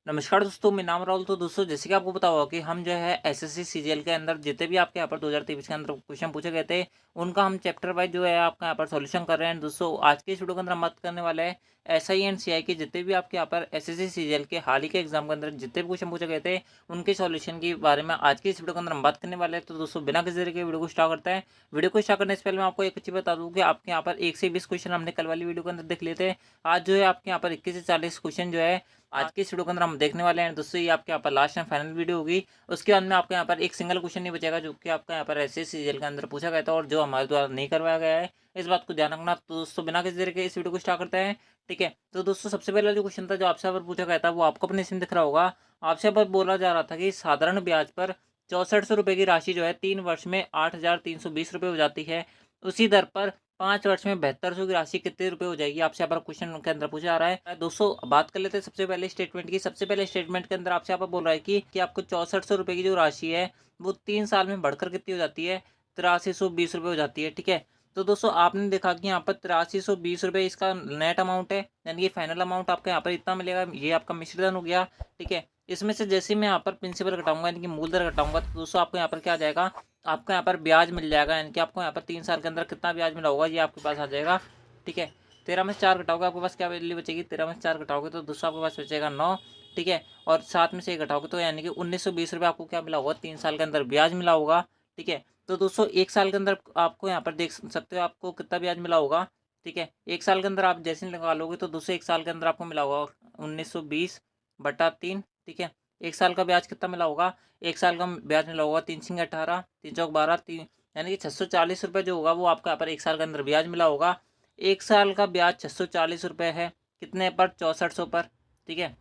नमस्कार दोस्तों, मेरा नाम राहुल। तो दोस्तों, जैसे कि आपको पता होगा कि हम जो है एसएससी सीजीएल के अंदर जितने भी आपके यहाँ पर 2023 के अंदर क्वेश्चन पूछे गए थे, उनका हम चैप्टर वाइज जो है आपका यहाँ पर सॉल्यूशन कर रहे हैं। दोस्तों, आज के इस वीडियो के अंदर हम बात करने वाले हैं एसआई एंड सीआई के जितने भी आपके यहाँ पर एसएससी सीजीएल के हाल ही के एग्जाम के अंदर जितने भी क्वेश्चन पूछे गए थे, उनके सॉल्यूशन के बारे में आज के इस वीडियो के अंदर हम बात करने वाले हैं। तो दोस्तों, बिना किसी तरीके के वीडियो को स्टार्ट करते हैं। वीडियो को स्टार्ट करने से पहले मैं आपको एक चीज बता दूं कि आपके यहाँ पर 1 से 20 क्वेश्चन हमने कल वाली वीडियो के अंदर देख लिए थे। आज जो है आपके यहाँ पर 21 से 40 क्वेश्चन जो है आज की इस वीडियो के अंदर हम देखने वाले हैं। दोस्तों, ये आपके यहाँ पर लास्ट एंड फाइनल वीडियो होगी। उसके बाद में आपके यहाँ पर एक सिंगल क्वेश्चन नहीं बचेगा जो कि आपका यहाँ पर ऐसे सीरियल के अंदर पूछा गया था और जो हमारे द्वारा नहीं करवाया गया है। इस बात को ध्यान रखना। तो दोस्तों, बिना किसी तरीके इस वीडियो को स्टार्ट करते हैं। ठीक है, तो दोस्तों, सबसे पहला जो क्वेश्चन था जो आपसे यहाँ पर पूछा गया था वो आपको अपने स्क्रीन दिख रहा होगा। आपसे यहाँ पर बोला जा रहा था कि साधारण ब्याज पर 6400 रुपये की राशि जो है 3 वर्ष में 8320 रुपये हो जाती है। उसी दर पर 5 वर्ष में 7200 की राशि कितने रुपए हो जाएगी, आपसे यहाँ पर क्वेश्चन के अंदर पूछा जा रहा है। दोस्तों, बात कर लेते हैं सबसे पहले स्टेटमेंट की। सबसे पहले स्टेटमेंट के अंदर आपसे यहाँ पर बोल रहा है कि आपको 6400 रुपये की जो राशि है वो 3 साल में बढ़कर कितनी हो जाती है, 8320 रुपये हो जाती है। ठीक है, तो दोस्तों, आपने देखा कि यहाँ पर 8320 रुपये इसका नेट अमाउंट है, यानी कि फाइनल अमाउंट आपका यहाँ पर इतना मिलेगा। ये आपका मिश्रधन हो गया। ठीक है, इसमें से जैसे मैं यहाँ पर प्रिंसिपल घटाऊंगा यानी कि मूल दर घटाऊंगा, तो दोस्तों आपको यहाँ पर क्या आ जाएगा, आपको यहाँ पर ब्याज मिल जाएगा। यानी कि आपको यहाँ पर 3 साल के अंदर कितना ब्याज मिला होगा ये आपके पास आ जाएगा। ठीक है, 13 में से 4 घटाओगे आपके पास क्या वैल्यू बचेगी, 13 में से 4 घटाओगे तो दोस्तों आपके पास बचेगा 9। ठीक है, और 7 में से 1 घटाओगे तो यानी कि 1920 रुपये आपको क्या मिला होगा, 3 साल के अंदर ब्याज मिला होगा। ठीक है, तो दोस्तों 1 साल के अंदर आपको यहाँ पर देख सकते हो आपको कितना ब्याज मिला होगा। ठीक है, 1 साल के अंदर आप जैसे निकालोगे तो दोस्तों 1 साल के अंदर आपको मिला होगा 1920/3। ठीक है, 1 साल का ब्याज कितना मिला होगा, 1 साल का ब्याज मिला होगा 3 × 18, 3 × 4 = 12, तीन यानी कि 640 रुपये जो होगा वो आपका यहाँ पर 1 साल के अंदर ब्याज मिला होगा। 1 साल का ब्याज 640 रुपये है, कितने पर, 6400 पर। ठीक है,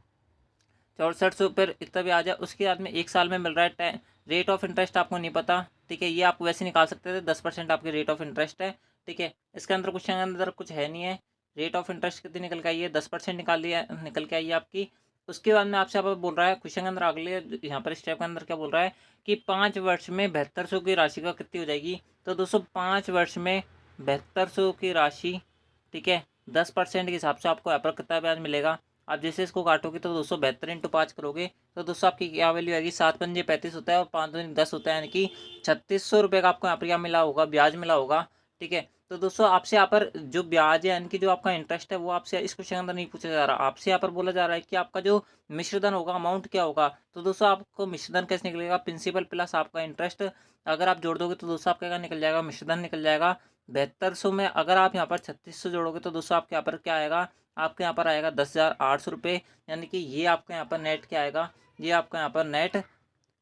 6400 पर इतना ब्याज है। उसके बाद में 1 साल में मिल रहा है रेट ऑफ इंटरेस्ट आपको नहीं पता। ठीक है, ये आप वैसे निकाल सकते थे, 10% आपके रेट ऑफ इंटरेस्ट है। ठीक है, इसके अंदर क्वेश्चन के अंदर कुछ है नहीं है। रेट ऑफ इंटरेस्ट कितनी निकल के आई है, 10% निकल के आई है आपकी। उसके बाद में आपसे यहाँ पर बोल रहा है क्वेश्चन के अंदर अगले यहाँ पर स्टेप के अंदर क्या बोल रहा है कि 5 वर्ष में 7200 की राशि का कितनी हो जाएगी। तो दोस्तों 5 वर्ष में 7200 की राशि, ठीक है, 10% के हिसाब से आपको यहाँ पर कितना ब्याज मिलेगा। आप जैसे इसको काटोगे तो 272 × 5 करोगे तो दोस्तों आपकी क्या वैल्यू आएगी, 7×5 = 35 होता है और 5×2 = 10 होता है, यानी कि 3600 रुपये का आपको यहाँ पर क्या मिला होगा, ब्याज मिला होगा। ठीक है, तो दोस्तों आपसे यहाँ पर जो ब्याज है यानी कि जो आपका इंटरेस्ट है वो आपसे इस क्वेश्चन के अंदर नहीं पूछा जा रहा। आपसे यहाँ पर बोला जा रहा है कि आपका जो मिश्रधन होगा अमाउंट क्या होगा। तो दोस्तों आपको मिश्रधन कैसे निकलेगा, प्रिंसिपल प्लस आपका इंटरेस्ट अगर आप जोड़ दोगे तो दोस्तों आपका क्या निकल जाएगा, मिश्रधन निकल जाएगा 7200 में। अगर आप यहाँ पर 3600 जोड़ोगे तो दोस्तों आपके यहाँ पर क्या आएगा, आपके यहाँ पर आएगा 10,800 रुपये। यानी कि ये आपका यहाँ पर नेट क्या आएगा, ये आपका यहाँ पर नेट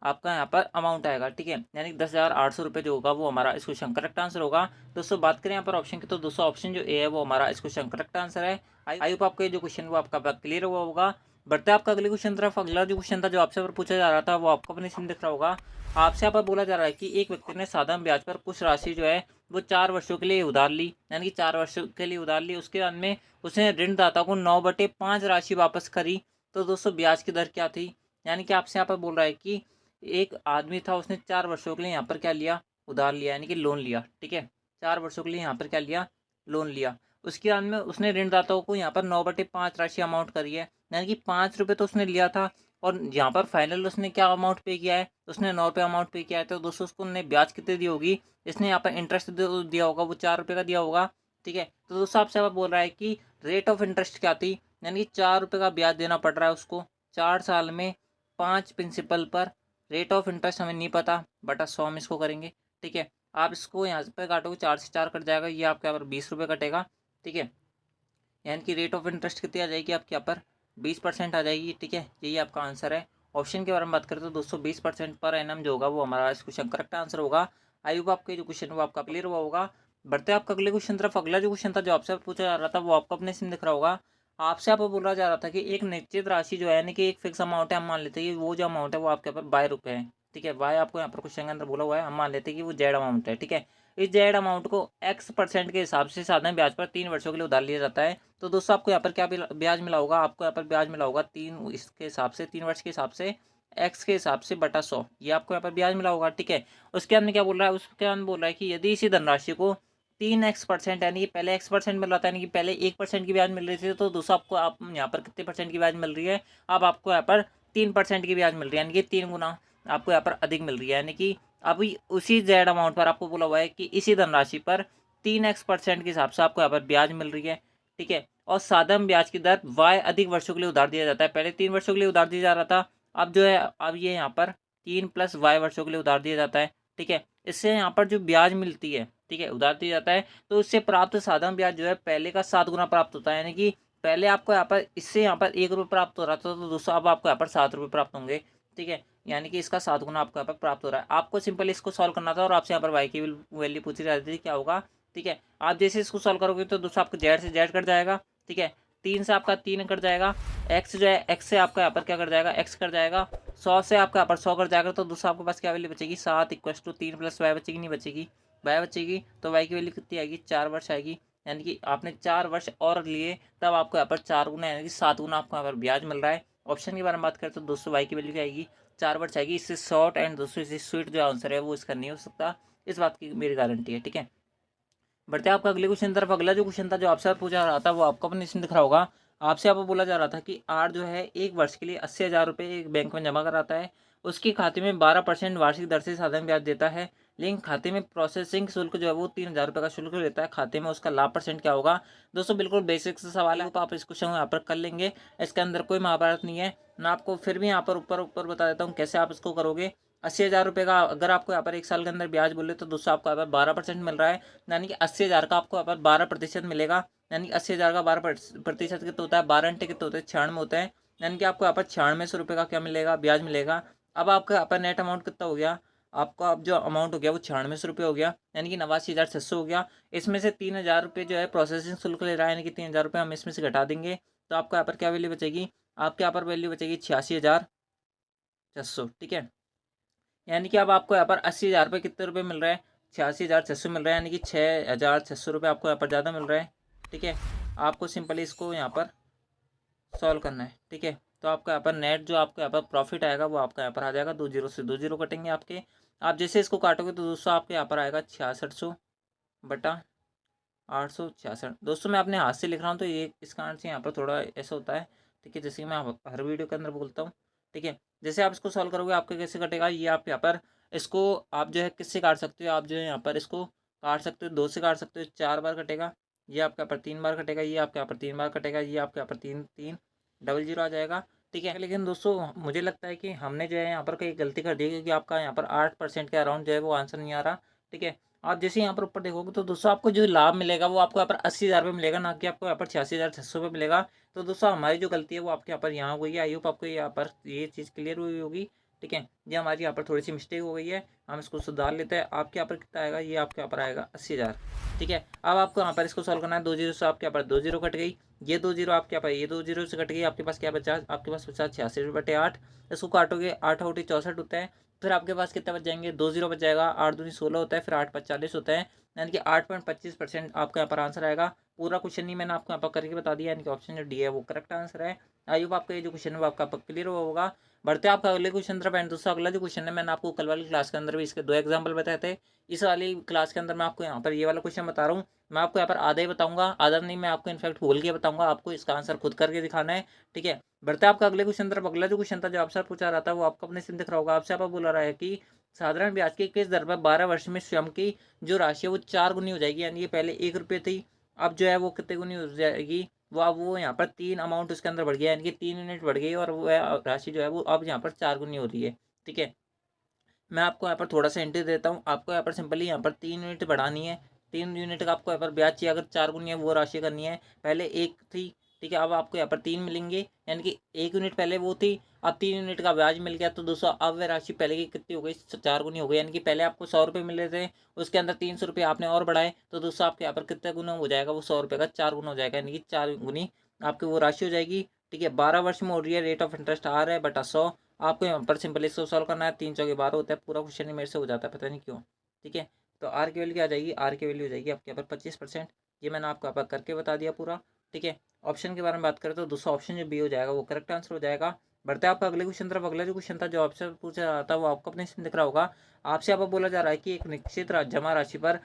आपका यहाँ पर अमाउंट आएगा। ठीक है, यानी कि 10,800 रुपये जो होगा वो हमारा इस क्वेश्चन करेक्ट आंसर होगा। दोस्तों बात करें यहाँ पर ऑप्शन की तो दोस्तों ऑप्शन जो ए है वो हमारा इस क्वेश्चन करेक्ट आंसर है। आई होप आपका ये जो क्वेश्चन वो आपका क्लियर हुआ होगा। बढ़ते हैं आपका अगले क्वेश्चन तरफ। अगला जो क्वेश्चन था जो आपसे पर पूछा जा रहा था वो आपको अपने स्क्रीन दिख रहा होगा। आपसे यहाँ पर बोला जा रहा है कि एक व्यक्ति ने साधारण ब्याज पर कुछ राशि जो है वो 4 वर्षों के लिए उधार ली, यानी कि 4 वर्षों के लिए उधार ली। उसके बाद में उसने ऋणदाता को 9/5 राशि वापस करी। तो दोस्तों ब्याज की दर क्या थी, यानी कि आपसे यहाँ पर बोल रहा है कि एक आदमी था, उसने 4 वर्षों के लिए यहाँ पर क्या लिया, उधार लिया, यानी कि लोन लिया। ठीक है, 4 वर्षों के लिए यहाँ पर क्या लिया, लोन लिया। उसके बाद में उसने ऋणदाताओं को यहाँ पर 9/5 राशि अमाउंट करी है, यानी कि 5 रुपये तो उसने लिया था और यहाँ पर फाइनल उसने क्या अमाउंट पे किया है, उसने 9 रुपये अमाउंट पे किया है। तो दोस्तों उसको ने ब्याज कितने दी होगी, इसने यहाँ पर इंटरेस्ट दिया होगा वो 4 रुपये का दिया होगा। ठीक है, तो दोस्तों आपसे अब बोल रहा है कि रेट ऑफ इंटरेस्ट क्या थी, यानी कि 4 रुपये का ब्याज देना पड़ रहा है उसको 4 साल में 5 प्रिंसिपल पर। रेट ऑफ इंटरेस्ट हमें नहीं पता, बटा 100 हम इसको करेंगे। ठीक है, आप इसको यहाँ पे काटोगे 4 से 4 कट जाएगा, ये आपके यहाँ पर 20 रुपये कटेगा। ठीक है, यानी कि रेट ऑफ इंटरेस्ट कितनी आ जाएगी आपके यहाँ पर, 20% आ जाएगी। ठीक है, यही आपका आंसर है। ऑप्शन के बारे में बात करें तो दोस्तों 20% पर एनम जो होगा वो हमारा इस क्वेश्चन करेक्ट आंसर होगा। आई होप आपके जो क्वेश्चन वो आपका क्लियर हुआ होगा। बढ़ते हैं आपका अगले क्वेश्चन तरफ। अगला जो क्वेश्चन था जो आपसे पूछा जा रहा था वो आपको अपने सिम दिख रहा होगा। आपसे आपको बोला जा रहा था कि एक निश्चित राशि जो है, यानी कि एक फिक्स अमाउंट है, हम मान लेते हैं कि वो जो अमाउंट है वो आपके यहाँ पर 22 रुपये है। ठीक है, वाई आपको यहाँ पर क्वेश्चन के अंदर बोला हुआ है, हम मान लेते हैं कि वो जेड अमाउंट है। ठीक है, इस जेड अमाउंट को X% के हिसाब से साधारण ब्याज पर 3 वर्षों के लिए उधार लिया जाता है। तो दोस्तों आपको यहाँ पर क्या ब्याज मिला होगा, आपको यहाँ पर ब्याज मिला होगा 3 इसके हिसाब से, 3 वर्ष के हिसाब से एक्स के हिसाब से बटा 100, ये आपको यहाँ पर ब्याज मिला होगा। ठीक है, उसके अंदर क्या बोल रहा है, उसके अंदर बोल रहा है कि यदि इसी धनराशि को 3x%, यानी कि पहले x% मिल रहा था, यानी कि पहले 1% की ब्याज मिल रही थी, तो दोस्तों आपको आप यहाँ पर कितने परसेंट की ब्याज मिल रही है, अब आपको यहाँ पर 3% की ब्याज मिल रही है, यानी कि 3 गुना आपको यहाँ पर अधिक मिल रही है। यानी कि अभी उसी जेड अमाउंट पर आपको बोला हुआ है कि इसी धनराशि पर 3x% के हिसाब से आपको यहाँ पर ब्याज मिल रही है, ठीक है। और साधारण ब्याज की दर y अधिक वर्षों के लिए उधार दिया जाता है। पहले 3 वर्षों के लिए उधार दिया जा रहा था, अब जो है अब ये यहाँ पर 3+y वर्षों के लिए उधार दिया जाता है, ठीक है। इससे यहाँ पर जो ब्याज मिलती है, ठीक है, उधार दिया जाता है, तो इससे प्राप्त साधारण ब्याज जो है पहले का 7 गुना प्राप्त होता है। यानी कि पहले आपको यहाँ पर इससे यहाँ पर 1 रुपये प्राप्त हो रहा था, तो दोस्तों अब आपको यहाँ पर 7 रुपये प्राप्त होंगे, ठीक है। यानी कि इसका 7 गुना आपको यहाँ पर प्राप्त हो रहा है। आपको सिंपल इसको सॉल्व करना था और आपसे यहाँ पर वाई की वैल्यू पूछी जा रही थी, क्या होगा, ठीक है। आप जैसे इसको सॉल्व करोगे तो दोस्तों आपको जेड से जेड कट जाएगा, ठीक है। 3 से आपका 3 कट जाएगा, एक्स जो है एक्स से आपका यहाँ पर क्या कट जाएगा, एक्स कट जाएगा, 100 से आपका यहाँ पर 100 कट जाएगा, तो दोस्तों आपके पास क्या वैल्यू बचेगी, 7=3+y बचेगी, नहीं बचेगी, वाई बचेगी, तो वाई की वैल्यू कितनी आएगी, 4 वर्ष आएगी। यानी कि आपने 4 वर्ष और लिए, तब आपको यहाँ पर 4 गुना यानी कि 7 गुना आपको यहाँ पर ब्याज मिल रहा है। ऑप्शन के बारे में बात करें तो दोस्तों वाई की वैल्यू क्या आएगी, 4 वर्ष आएगी। इससे शॉर्ट एंड दोस्तों इससे स्वीट जो आंसर है वो इसका नहीं हो सकता, इस बात की मेरी गारंटी है, ठीक है। बढ़ते हैं आपका अगले क्वेश्चन तरफ। अगला जो क्वेश्चन था जो आपसे पूछा रहा था वो आपको अपने इसमें दिख रहा होगा। आपसे आपको बोला जा रहा था कि आर जो है 1 वर्ष के लिए 80,000 रुपये एक बैंक में जमा कराता है, उसके खाते में 12% वार्षिक दर से साधारण ब्याज देता है, लेकिन खाते में प्रोसेसिंग शुल्क जो है वो 3,000 रुपये का शुल्क लेता है, खाते में उसका लाभ परसेंट क्या होगा। दोस्तों बिल्कुल बेसिक से सवाल है, आप इस क्वेश्चन को यहाँ पर कर लेंगे, इसके अंदर कोई महाभारत नहीं है। मैं आपको फिर भी यहाँ पर ऊपर ऊपर बता देता हूँ कैसे आप इसको करोगे। 80,000 रुपये का अगर आपको यहाँ पर 1 साल के अंदर ब्याज बोले तो दोस्तों आपको यहाँ पर 12% मिल रहा है, यानी कि 80,000 का आपको यहाँ पर 12% मिलेगा। यानी कि 80,000 का 12% कितना होता है, 12 घंटे कितने होते हैं, 96 होते हैं। यानी कि आपको यहाँ पर 9600 रुपये का क्या मिलेगा, ब्याज मिलेगा। अब आपका यहाँ पर नेट अमाउंट कितना हो गया, आपका अब जो अमाउंट हो गया वो 9600 रुपये हो गया, यानी कि 89,600 हो गया। इसमें से 3,000 रुपये जो है प्रोसेसिंग शुल्क ले रहा है, यानी कि 3,000 रुपये हम इसमें से घटा देंगे, तो आपको यहाँ पर क्या वैल्यू बचेगी, आपके यहाँ पर वैल्यू बचेगी 86,600, ठीक है। यानी कि अब आपको यहाँ पर 80,000 रुपये कितने रुपये मिल रहा है, 86,600 मिल रहा है, यानी कि 6,600 रुपये आपको यहाँ पर ज़्यादा मिल रहा है, ठीक है। आपको सिंपली इसको यहाँ पर सॉल्व करना है, ठीक है। तो आपका यहाँ पर नेट जो आपको यहाँ पर प्रॉफिट आएगा वो आपका यहाँ पर आ जाएगा, 2 जीरो से 2 जीरो कटेंगे आपके। आप जैसे इसको काटोगे तो दोस्तों आपके यहाँ पर आएगा 6600/866। दोस्तों मैं अपने हाथ से लिख रहा हूँ तो ये इसका आंसर यहाँ पर थोड़ा ऐसा होता है, ठीक है, जैसे कि मैं हर वीडियो के अंदर बोलता हूँ, ठीक है। जैसे आप इसको सॉल्व करोगे आपका कैसे कटेगा, ये आप यहाँ पर इसको आप जो है किससे काट सकते हो, आप जो है यहाँ पर इसको काट सकते हो, 2 से काट सकते हो, 4 बार कटेगा, ये आपके यहाँ पर 3 बार कटेगा, ये आपके यहाँ पर 3 बार कटेगा, ये आपके यहाँ पर 3 डबल जीरो आ जाएगा, ठीक है। लेकिन दोस्तों मुझे लगता है कि हमने जो है यहाँ पर कहीं गलती कर दी है, क्योंकि आपका यहाँ पर 8% के अराउंड जो है वो आंसर नहीं आ रहा, ठीक है। आप जैसे यहाँ पर ऊपर देखोगे तो दोस्तों आपको जो लाभ मिलेगा वो आपको यहाँ पर 80,000 रुपये मिलेगा, ना कि आपको यहाँ पर 86,600 रुपये मिलेगा। तो दोस्तों हमारी जो गलती है वो आपके यहाँ पर यहाँ हो गई है। आई होप आपको यहाँ पर ये चीज़ क्लियर हुई होगी, ठीक है। ये हमारी यहाँ पर थोड़ी सी मिस्टेक हो गई है, हम इसको सुधार लेते हैं। आपके यहाँ पर कितना आएगा, ये आपके यहाँ पर आएगा 80,000, ठीक है। अब आपको यहाँ पर इसको सॉल्व करना है, 2 जीरो से आपके यहाँ पर 2 जीरो कट गई, ये 2 जीरो आपके यहाँ पर ये 2 जीरो से कट गई, आपके पास क्या बचा, आपके पास बचा 86/8। इसको काटोगे 8 × 64 होता है, फिर आपके पास कितना बच जाएंगे, 2 जीरो बच जाएगा, 8 दूनी 16 होता है, फिर 8×5 = 40 होता है, यानी कि 8.25% आपका यहाँ पर आंसर आएगा। पूरा क्वेश्चन नहीं मैंने आपको यहाँ पर करके बता दिया, यानी कि ऑप्शन जो डी है वो करेक्ट आंसर है। आई होप आपका ये जो क्वेश्चन है वो आपका क्लियर होगा। बढ़ते हैं आपका अगले क्वेश्चन तरफ। एंड दोस्तों अगला जो क्वेश्चन है मैंने आपको कल वाली क्लास के अंदर भी इसके 2 एग्जाम्पल बताए थे, इस वाली क्लास के अंदर मैं आपको यहाँ पर ये वाला क्वेश्चन बता रहा हूँ। मैं आपको यहाँ पर आधा ही बताऊंगा, आधा नहीं, मैं आपको इनफैक्ट बोल के बताऊंगा, आपको इसका आंसर खुद करके दिखाना है, ठीक है। बढ़ते हैं आपका अगले क्वेश्चन तरफ। अगला जो क्वेश्चन था जो आपसे पूछा रहा था वो आपको अपने से दिख रहा होगा। आपसे आप बोला रहा है कि साधारण ब्याज की किस दर पर 12 वर्ष में स्वयं की जो राशि है वो 4 गुनी हो जाएगी, यानी कि पहले 1 रुपये थी, अब जो है वो कितने गुनी हो जाएगी, वो अब वो यहाँ पर 3 अमाउंट उसके अंदर बढ़ गया, यानी कि 3 यूनिट बढ़ गई, और वो राशि जो है वो अब यहाँ पर 4 गुनी हो रही है, ठीक है। मैं आपको यहाँ पर थोड़ा सा हिंट देता हूँ, आपको यहाँ पर सिंपली यहाँ पर 3 यूनिट बढ़ानी है, 3 यूनिट का आपको यहाँ पर ब्याज चाहिए, अगर 4 गुनी है वो राशि करनी है। पहले 1 थी, ठीक है, अब आपको यहाँ पर 3 मिलेंगे, यानी कि 1 यूनिट पहले वो थी, अब 3 यूनिट का ब्याज मिल गया, तो दोस्तों अब वह राशि पहले की कितनी हो गई, 4 गुनी हो गई। यानी कि पहले आपको 100 रुपये मिल रहे थे, उसके अंदर 300 रुपये आपने और बढ़ाए, तो दोस्तों आपके यहाँ पर कितने गुना हो जाएगा, वो 100 रुपये का 4 गुना हो जाएगा, यानी कि 4 गुनी आपकी वो राशि हो जाएगी, ठीक है। 12 वर्ष में हो रही है, रेट ऑफ इंटरेस्ट आ रहा है बटा 100। आपको यहाँ पर सिंपली इसको सॉल्व करना है, 3 चौके 12 होता है, पूरा क्वेश्चन ही मेरे से हो जाता है, पता नहीं क्यों, ठीक है। तो आर की वैल्यू क्या आ जाएगी, आर की वैल्यू हो जाएगी आपके यहाँ पर 25%। ये मैंने आपको यहाँ पर करके बता दिया पूरा, ठीक है। ऑप्शन के बारे में बात करें तो दूसरा ऑप्शन जो बी हो जाएगा वो करेक्ट आंसर हो जाएगा। बढ़ते हैं आपका अगले क्वेश्चन तरफ। अगला जो क्वेश्चन था जो आपसे पूछा रहा था वो आपको अपने इसमें दिख रहा होगा। आपसे यहाँ पर बोला जा रहा है कि एक निश्चित जमा राशि पर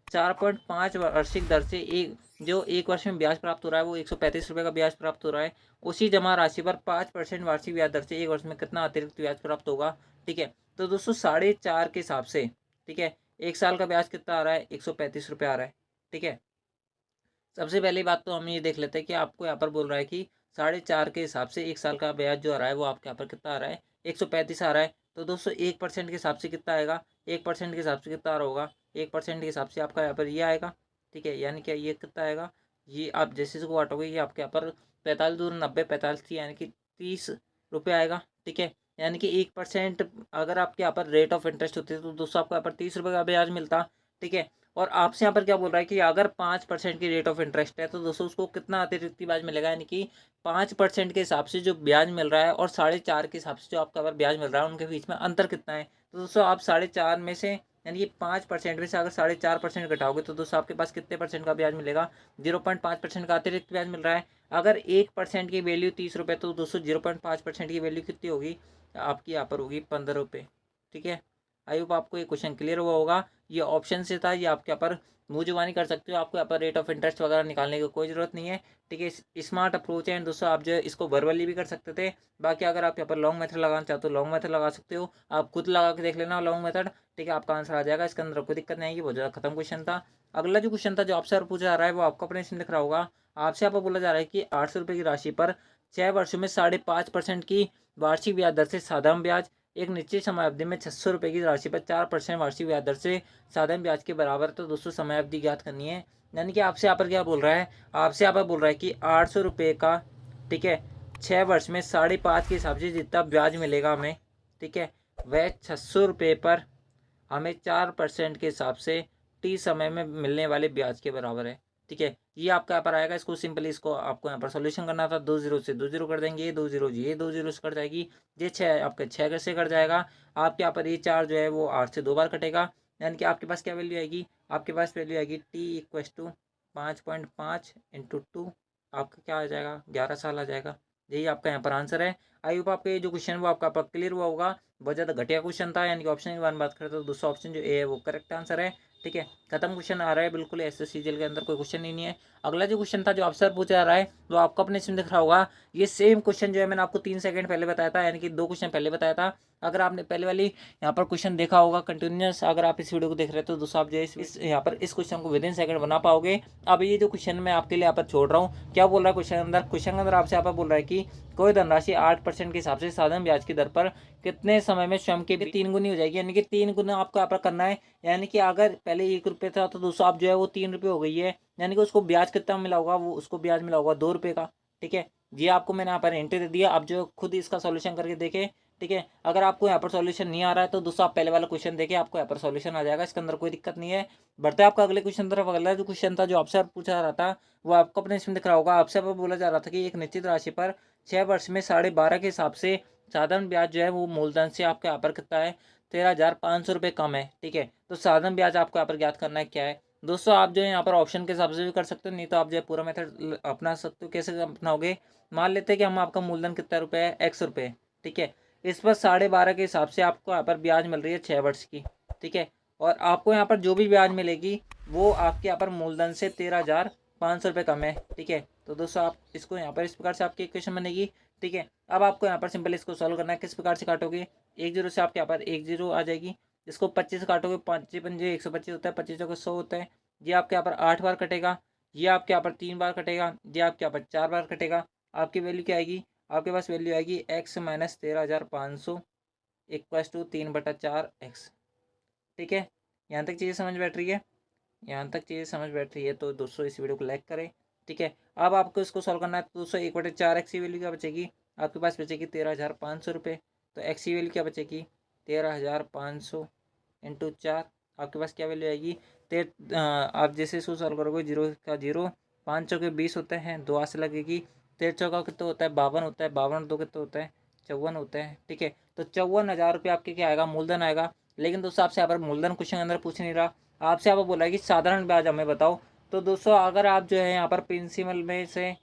4.5 वार्षिक दर से जो एक वर्ष में ब्याज प्राप्त हो रहा है वो 135 रुपये का ब्याज प्राप्त हो रहा है। उसी जमा राशि पर 5% वार्षिक ब्याज दर से एक वर्ष में कितना अतिरिक्त ब्याज प्राप्त होगा। ठीक है, तो दोस्तों 4.5 के हिसाब से, ठीक है, एक साल का ब्याज कितना आ रहा है, 135 रुपये आ रहा है। ठीक है, सबसे पहली बात तो हम ये देख लेते हैं कि आपको यहाँ पर बोल रहा है कि 4.5 के हिसाब से एक साल का ब्याज जो आ रहा है वो आपके यहाँ पर कितना आ रहा है, 135 आ रहा है। तो दोस्तों 1% के हिसाब से कितना आएगा, 1% के हिसाब से कितना आ रहा होगा, 1% के हिसाब से आपका यहाँ पर ये आएगा। ठीक है, यानी कि ये कितना आएगा, ये आप जैसे इसको काटोगे ये आपके यहाँ पर 45×90 45 यानी कि 30 रुपये आएगा। ठीक है, यानी कि 1% अगर आपके यहाँ पर रेट ऑफ इंटरेस्ट होती है तो दोस्तों आपको यहाँ पर 30 रुपये का ब्याज मिलता। ठीक है, और आपसे यहाँ पर क्या बोल रहा है कि अगर 5% की रेट ऑफ इंटरेस्ट है तो दोस्तों उसको कितना अतिरिक्त ब्याज मिलेगा, यानी कि 5% के हिसाब से जो ब्याज मिल रहा है और 4.5 के हिसाब से जो आपका अगर ब्याज मिल रहा है उनके बीच में अंतर कितना है। तो दोस्तों आप 4.5 में से यानी कि 5% में से अगर 4.5% घटाओगे तो दोस्तों आपके पास कितने परसेंट का ब्याज मिलेगा, 0.5% का अतिरिक्त ब्याज मिल रहा है। अगर 1% की वैल्यू 30 रुपये तो दोस्तों 0.5% की वैल्यू कितनी होगी, आपकी यहाँ पर होगी 15 रुपये। ठीक है, आई होप आपको ये क्वेश्चन क्लियर हुआ होगा। ये ऑप्शन से था, ये आपके यहाँ पर मुँह जुबानी कर सकते हो, आपको यहाँ पर रेट ऑफ इंटरेस्ट वगैरह निकालने की कोई ज़रूरत नहीं है। ठीक है, स्मार्ट अप्रोच है एंड दोस्तों आप जो है इसको वर्बली भी कर सकते थे। बाकी अगर आप यहाँ पर लॉन्ग मेथड लगाना चाहते हो लॉन्ग मेथड लगा सकते हो, आप खुद लगा के देख लेना लॉन्ग मेथड। ठीक है, आपका आंसर आ जाएगा, इसके अंदर कोई दिक्कत नहीं आएगी, बहुत ज़्यादा खत्म क्वेश्चन था। अगला जो क्वेश्चन था जो आपसे पूछा जा रहा है वो आपको अपने इसमें दिख रहा होगा। आपसे यहाँ पर बोला जा रहा है कि 800 रुपये की राशि पर 6 वर्षों में 5.5% की वार्षिक ब्याज दर से साधारण ब्याज, एक निश्चित समयावधि में 600 रुपये की राशि पर 4% वार्षिक ब्याज दर से साधारण ब्याज के बराबर। तो दोस्तों समयावधि ज्ञात करनी है, यानी कि आपसे यहाँ पर क्या बोल रहा है, आपसे यहाँ पर बोल रहा है कि 800 रुपये का, ठीक है, 6 वर्ष में 5.5 के हिसाब से जितना ब्याज मिलेगा हमें, ठीक है, वह 600 रुपये पर हमें 4% के हिसाब से टी समय में मिलने वाले ब्याज के बराबर है। ठीक है, ये आपका यहाँ पर आएगा, इसको सिंपली इसको आपको यहाँ पर सॉल्यूशन करना था। 2 जीरो से 2 जीरो कर देंगे, ये 2 जीरो ये 2 जीरो से कट जाएगी, ये 6 आपके 6 से कट जाएगा। आपके यहाँ पर ये 4 जो है वो 8 से 2 बार कटेगा, यानी कि आपके पास क्या वैल्यू आएगी, आपके पास वैल्यू आएगी टी इक्वस टू 5.5 इंटू 2, आपका क्या आ जाएगा, 11 साल आ जाएगा। यही आपका यहाँ पर आंसर है। आई होप आपका ये जो क्वेश्चन वो आपका क्लियर हुआ होगा। बहुत ज़्यादा घटिया क्वेश्चन था, यानी कि ऑप्शन की बात करते तो दूसरा ऑप्शन जो ए है वो करेक्ट आंसर है। ठीक है, खत्म क्वेश्चन आ रहा है, बिल्कुल SSCGL के अंदर कोई क्वेश्चन ही नहीं है। अगला जो क्वेश्चन था जो आपसे पूछा जा रहा है वो आपको अपने इसमें दिख रहा होगा। ये सेम क्वेश्चन जो है मैंने आपको 3 सेकंड पहले बताया था, यानी कि 2 क्वेश्चन पहले बताया था। अगर आपने पहले वाली यहाँ पर क्वेश्चन देखा होगा कंटिन्यूस, अगर आप इस वीडियो को देख रहे हो तो दोस्तों आप जो इस यहाँ पर इस क्वेश्चन को विदिन सेकंड बना पाओगे। अब ये जो क्वेश्चन मैं आपके लिए यहाँ पर छोड़ रहा हूँ, क्या बोल रहा है क्वेश्चन के अंदर आपसे यहाँ पर बोल रहा है कि कोई धनराशि 8% के हिसाब से साधारण ब्याज की दर पर कितने समय में स्वयं के भी 3 गुनी हो जाएगी, यानी कि 3 गुना आपको यहाँ पर करना है। यानी कि अगर पहले 1 रुपये था तो दोस्तों आप जो है वो 3 रुपये हो गई है, यानी कि उसको ब्याज कितना मिला होगा, वो उसको ब्याज मिला होगा 2 रुपये का। ठीक है, ये आपको मैंने यहाँ पर हिंट दे दिया, आप जो खुद इसका सॉल्यूशन करके देखें। ठीक है, अगर आपको यहाँ पर सॉल्यूशन नहीं आ रहा है तो दोस्तों आप पहले वाला क्वेश्चन देखें, आपको यहाँ पर सॉल्यूशन आ जाएगा, इसके अंदर कोई दिक्कत नहीं है। बढ़ते आपका अगले क्वेश्चन तरफ। अगला जो क्वेश्चन था जो आपसे पूछा जा रहा था वो आपको अपने इसमें दिख रहा होगा। आपसे बोला जा रहा था कि एक निश्चित राशि पर 6 वर्ष में 12.5 के हिसाब से साधारण ब्याज जो है वो मूलधन से आपके यहाँ पर कितना है, 13,500 रुपये कम है। ठीक है, तो साधारण ब्याज आपको यहाँ पर ज्ञात करना है क्या है। दोस्तों आप जो है यहाँ पर ऑप्शन के हिसाब से भी कर सकते हो, नहीं तो आप जो है पूरा मेथड अपना सकते हो। कैसे अपनाओगे, मान लेते हैं कि हम आपका मूलधन कितना रुपये है, X रुपये। ठीक है, इस पर 12.5 के हिसाब से आपको यहाँ पर ब्याज मिल रही है 6 वर्ष की। ठीक है, और आपको यहाँ पर जो भी ब्याज मिलेगी वो आपके यहाँ पर मूलधन से 13,500 रुपये कम है। ठीक है, तो दोस्तों आप इसको यहाँ पर इस प्रकार से आपकी इक्वेशन बनेगी। ठीक है, अब आपको यहाँ पर सिंपल इसको सॉल्व करना है। किस प्रकार से काटोगे, 1 जीरो से आपके यहाँ पर 1 जीरो आ जाएगी, इसको 25 काटोगे, 5 पंजे 125 होता है, 25 को 100 होता है। ये आपके यहाँ पर 8 बार कटेगा, ये आपके यहाँ पर 3 बार कटेगा, ये आपके यहाँ पर 4 बार कटेगा। आपकी वैल्यू क्या आएगी, आपके पास वैल्यू आएगी x minus 13,500 equals to 3/4x। ठीक है, यहाँ तक चीज़ें समझ बैठ रही है, यहाँ तक चीज़ें समझ बैठ रही है तो दोस्तों इस वीडियो को लाइक करें। ठीक है, अब आपको इसको सॉल्व करना है तो दोस्तों 1/4x की वैल्यू क्या बचेगी, आपके पास बचेगी 13,500 रुपये। तो x की वैल्यू क्या बचेगी, 13,500 इंटू 4, आपके पास क्या वैल्यू आएगी, आप जैसे इसको सॉल्व करोगे, 0 का 0, 5 चौके 20 होते हैं, 2 आस लगेगी, 13 चौका कितना होता है 52 होता है, 52 2 कितना होता है 54 होता है। ठीक है, तो 54,000 रुपये आपके क्या आएगा, मूलधन आएगा। लेकिन दोस्तों आपसे यहाँ पर मूलधन क्वेश्चन के अंदर पूछ नहीं रहा, आपसे यहाँ पर बोला है कि साधारण ब्याज हमें बताओ। तो दोस्तों अगर आप जो है यहाँ पर प्रिंसिपल में से,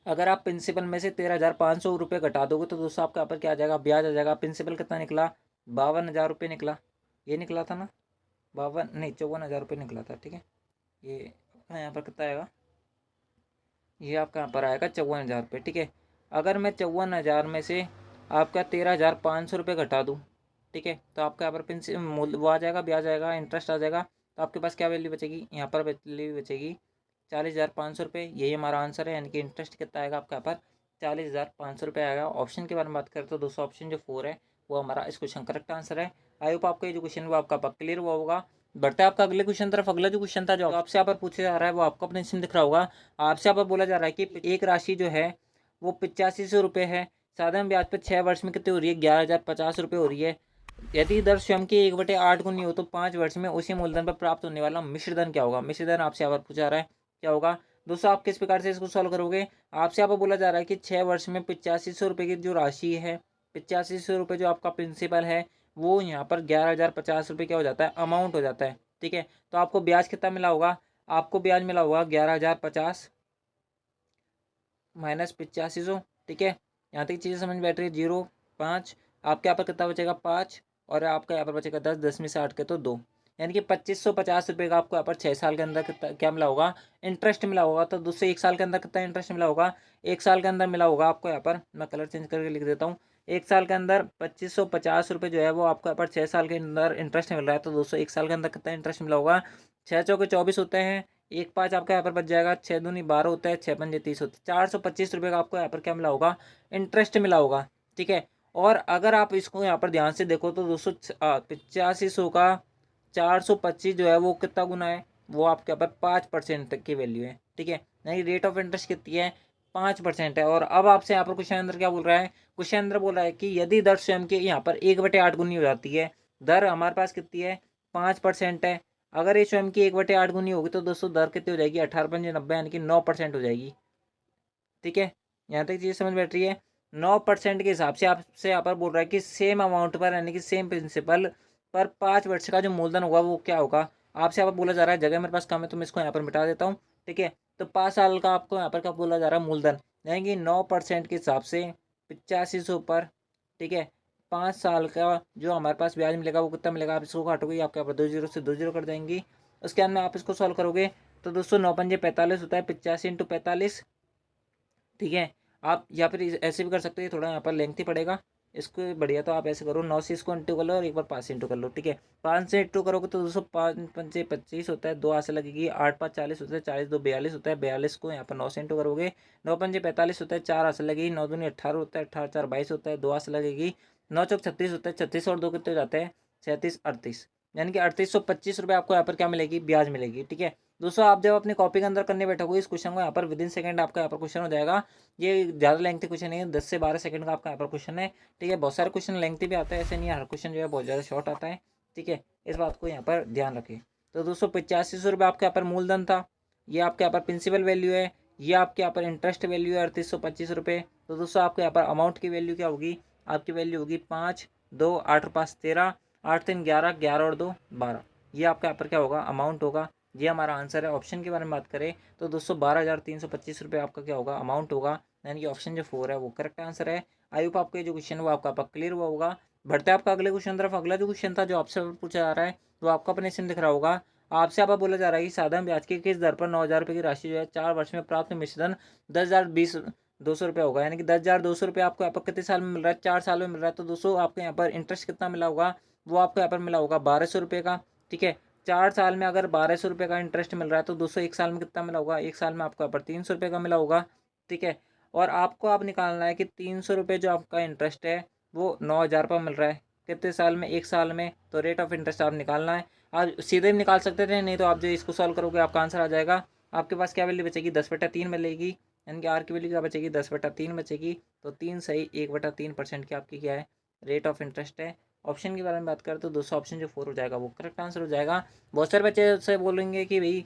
अगर आप प्रिंसिपल में से 13,500 रुपये घटा दोगे तो दोस्तों आपका यहाँ पर क्या आ जाएगा, ब्याज आ जाएगा। प्रिंसिपल कितना निकला, 52,000 रुपये निकला, ये निकला था ना। नहीं 54,000 रुपये निकला था। ठीक है, ये यहाँ पर कितना आएगा, ये आपका यहाँ पर आएगा 54,000 रुपये। ठीक है, अगर मैं 54,000 में से आपका 13,500 रुपये घटा दूँ, ठीक है, तो आपका यहाँ पर मूल वो आ जाएगा, ब्याज आएगा, इंटरेस्ट आ जाएगा। तो आपके पास क्या वैल्यू बचेगी, यहाँ पर वैल्यू बचेगी 40,500 रुपये। यही हमारा आंसर है, यानी कि इंटरेस्ट कितना आएगा आपका यहाँ पर 40,500 रुपये आएगा। ऑप्शन के बारे में बात करें तो दोस्तों ऑप्शन जो 4 है वो हमारा इस क्वेश्चन करेक्ट आंसर है। आई होप आपका ये जो क्वेश्चन वो आपका क्लियर हुआ होगा। बढ़ता है आपका अगले क्वेश्चन तरफ। अगला जो क्वेश्चन था जो आपसे यहाँ पर पूछा जा रहा है वो आपको अपने इसमें दिख रहा होगा। आपसे यहाँ पर बोला जा रहा है कि एक राशि जो है वो 8500 रुपये है। साधारण ब्याज पर 6 वर्ष में कितनी हो रही है, 11,050 रुपये हो रही है। यदि दर स्वयं की 1/8 गुनी हो तो 5 वर्ष में उसी मूलधन पर प्राप्त होने वाला मिश्र धन क्या होगा। मिश्र धन आपसे यहाँ पर पूछा जा रहा है क्या होगा। दोस्तों आप किस प्रकार से इसको सॉल्व करोगे, आपसे यहाँ पर बोला जा रहा है कि 6 वर्ष में 8500 रुपये की जो राशि है, 8500 रुपये जो आपका प्रिंसिपल है वो यहाँ पर 11,050 रुपये क्या हो जाता है, अमाउंट हो जाता है। ठीक है, तो आपको ब्याज कितना मिला होगा, आपको ब्याज मिला होगा 11,050 माइनस 8500। ठीक है, यहाँ तक चीज़ें समझ में बैठ रही है। 0 5, आपके यहाँ पर कितना बचेगा 5, और आपका यहाँ पर बचेगा 10, 10 में से 8 के तो 2, यानी कि 2550 रुपये का आपको यहाँ पर 6 साल के अंदर कितना क्या मिला होगा, इंटरेस्ट मिला होगा। तो दूसरे 1 साल के अंदर कितना इंटरेस्ट मिला होगा, 1 साल के अंदर मिला होगा आपको यहाँ पर, मैं कलर चेंज करके लिख देता हूँ। 1 साल के अंदर 2550 रुपये जो है वो आपको यहाँ पर 6 साल के अंदर इंटरेस्ट मिल रहा है। तो दोस्तों 1 साल के अंदर कितना इंटरेस्ट मिला होगा, 6 चौके 24 होते हैं, 1 5 आपका यहाँ पर बच जाएगा, 6 दूनी 12 होता है, 6 पंजे 30 होते हैं, 425 रुपये का आपको यहाँ पर क्या मिला होगा, इंटरेस्ट मिला होगा। ठीक है, और अगर आप इसको यहाँ पर ध्यान से देखो तो दोस्तों 8500 का 425 जो है वो कितना गुना है, वो आपके यहाँ पर 5% तक की वैल्यू है। ठीक है, यानी रेट ऑफ इंटरेस्ट कितनी है, 5% है। और अब आपसे यहाँ पर क्वेश्चन अंदर क्या बोल रहा है, क्वेश्चन अंदर बोल रहा है कि यदि दर स्वयं के यहाँ पर 1/8 गुनी हो जाती है, दर हमारे पास कितनी है 5% है। अगर ये स्वयं की 1/8 गुनी होगी तो दोस्तों दर कितनी हो जाएगी, 18 पंजे 90, यानी कि 9% हो जाएगी। ठीक है, यहाँ तक चीज़ समझ बैठ रही है। 9% के हिसाब से आपसे यहाँ पर बोल रहा है कि सेम अमाउंट पर, यानी कि सेम प्रिंसिपल पर 5 वर्ष का जो मूलधन होगा वो क्या होगा। आपसे यहाँ पर बोला जा रहा है, जगह मेरे पास कम है तो मैं इसको यहाँ पर मिटा देता हूँ। ठीक है, तो 5 साल का आपको यहाँ पर क्या बोला जा रहा है, मूलधन, यानी कि 9% के हिसाब से 8500 पर। ठीक है, 5 साल का जो हमारे पास ब्याज मिलेगा वो कितना मिलेगा, आप इसको काटोगे, आपके यहाँ पर 2 जीरो से 2 जीरो कर देंगी। उसके बाद में आप इसको सॉल्व करोगे तो दोस्तों 9 पंजे 45 होता है, 85 इंटू 45। ठीक है, आप या फिर ऐसे भी कर सकते हैं, थोड़ा यहाँ पर लेंथी पड़ेगा, इसको बढ़िया तो आप ऐसे करो, 9 से इसको इंटू कर लो और एक बार 5 से इंटू कर लो। ठीक है, 5 से इंटू करोगे तो 205 25 होता है, 2 हाथ से लगेगी, 8 5 40 होता है, 40 2 42 होता है, 42 को यहाँ पर 9 से इंटू करोगे, 9 पंजे 45 होता है, 4 हाथ से लगेगी, 9 दूनी 18 होता है, 18 4 22 होता है, 2 हाथ से लगेगी, 9 चौक 36 होता है, 36 और 2 कितने हो जाते हैं 37 38, यानी कि 3825 रुपये आपको यहाँ पर क्या मिलेगी, ब्याज मिलेगी। ठीक है दोस्तों, आप जब अपनी कॉपी के अंदर करने बैठोगे इस क्वेश्चन को, यहाँ पर विदिन सेकंड आपका यहाँ पर क्वेश्चन हो जाएगा। ये ज़्यादा लेंथी क्वेश्चन नहीं है, 10 से 12 सेकंड का आपका यहाँ पर क्वेश्चन है। ठीक है, बहुत सारे क्वेश्चन लेंथी भी आता है, ऐसे नहीं है हर क्वेश्चन जो है बहुत ज़्यादा शॉर्ट आता है। ठीक है, इस बात को यहाँ पर ध्यान रखें। तो दोस्तों 8500 रुपये आपके यहाँ पर मूलधन था, ये आपके यहाँ पर प्रिंसिपल वैल्यू है, ये आपके यहाँ पर इंटरेस्ट वैल्यू है 3825 रुपये। तो दोस्तों आपके यहाँ पर अमाउंट की वैल्यू क्या होगी, आपकी वैल्यू होगी 5 2 8 और 5 13, 8 3 11, 11 और 2 12, ये आपका यहाँ पर क्या होगा, अमाउंट होगा। ये हमारा आंसर है। ऑप्शन के बारे में बात करें तो दोस्तों 12,325 रुपये आपका क्या होगा, अमाउंट होगा, यानी कि ऑप्शन जो 4 है वो करेक्ट आंसर है। आई होप आपका जो क्वेश्चन वो आपका क्लियर हुआ होगा। बढ़ते हैं आपका अगले क्वेश्चन तरफ। अगला जो क्वेश्चन था जो आपसे पूछा जा रहा है वो आपका अपने इसमें दिख रहा होगा। आपसे आप बोला जा रहा है कि साधारण ब्याज की किस दर पर 9,000 रुपये की राशि जो है 4 वर्ष में प्राप्त मिश्रण 10,020 200 रुपये होगा, यानी कि 10,200 रुपये आपको यहाँ पर कितने साल में मिल रहा है, 4 साल में मिल रहा है। तो दोस्तों आपको यहाँ पर इंटरेस्ट कितना मिला होगा, वो आपको यहाँ पर मिला होगा 1,200 रुपये का। ठीक है, 4 साल में अगर 1,200 रुपये का इंटरेस्ट मिल रहा है तो दोस्तों 1 साल में कितना मिला होगा, 1 साल में आपको यहाँ पर 300 रुपये का मिला होगा। ठीक है, और आपको आप निकालना है कि 300 रुपये जो आपका इंटरेस्ट है वो 9,000 पर मिल रहा है कितने साल में, 1 साल में। तो रेट ऑफ इंटरेस्ट आप निकालना है, आप सीधे भी निकाल सकते थे, नहीं तो आप जो इसको सॉल्व करोगे आपका आंसर आ जाएगा। आपके पास क्या वैल्यू बचेगी, 10/3 मिलेगी, यानी कि आर की वैल्यू क्या बचेगी, 10/3 बचेगी। तो 3 सही 1/3% की आपकी क्या है, रेट ऑफ इंटरेस्ट है। ऑप्शन के बारे में बात करें तो दोस्तों ऑप्शन जो 4 हो जाएगा वो करेक्ट आंसर हो जाएगा। बहुत सारे बच्चे से बोलेंगे कि भाई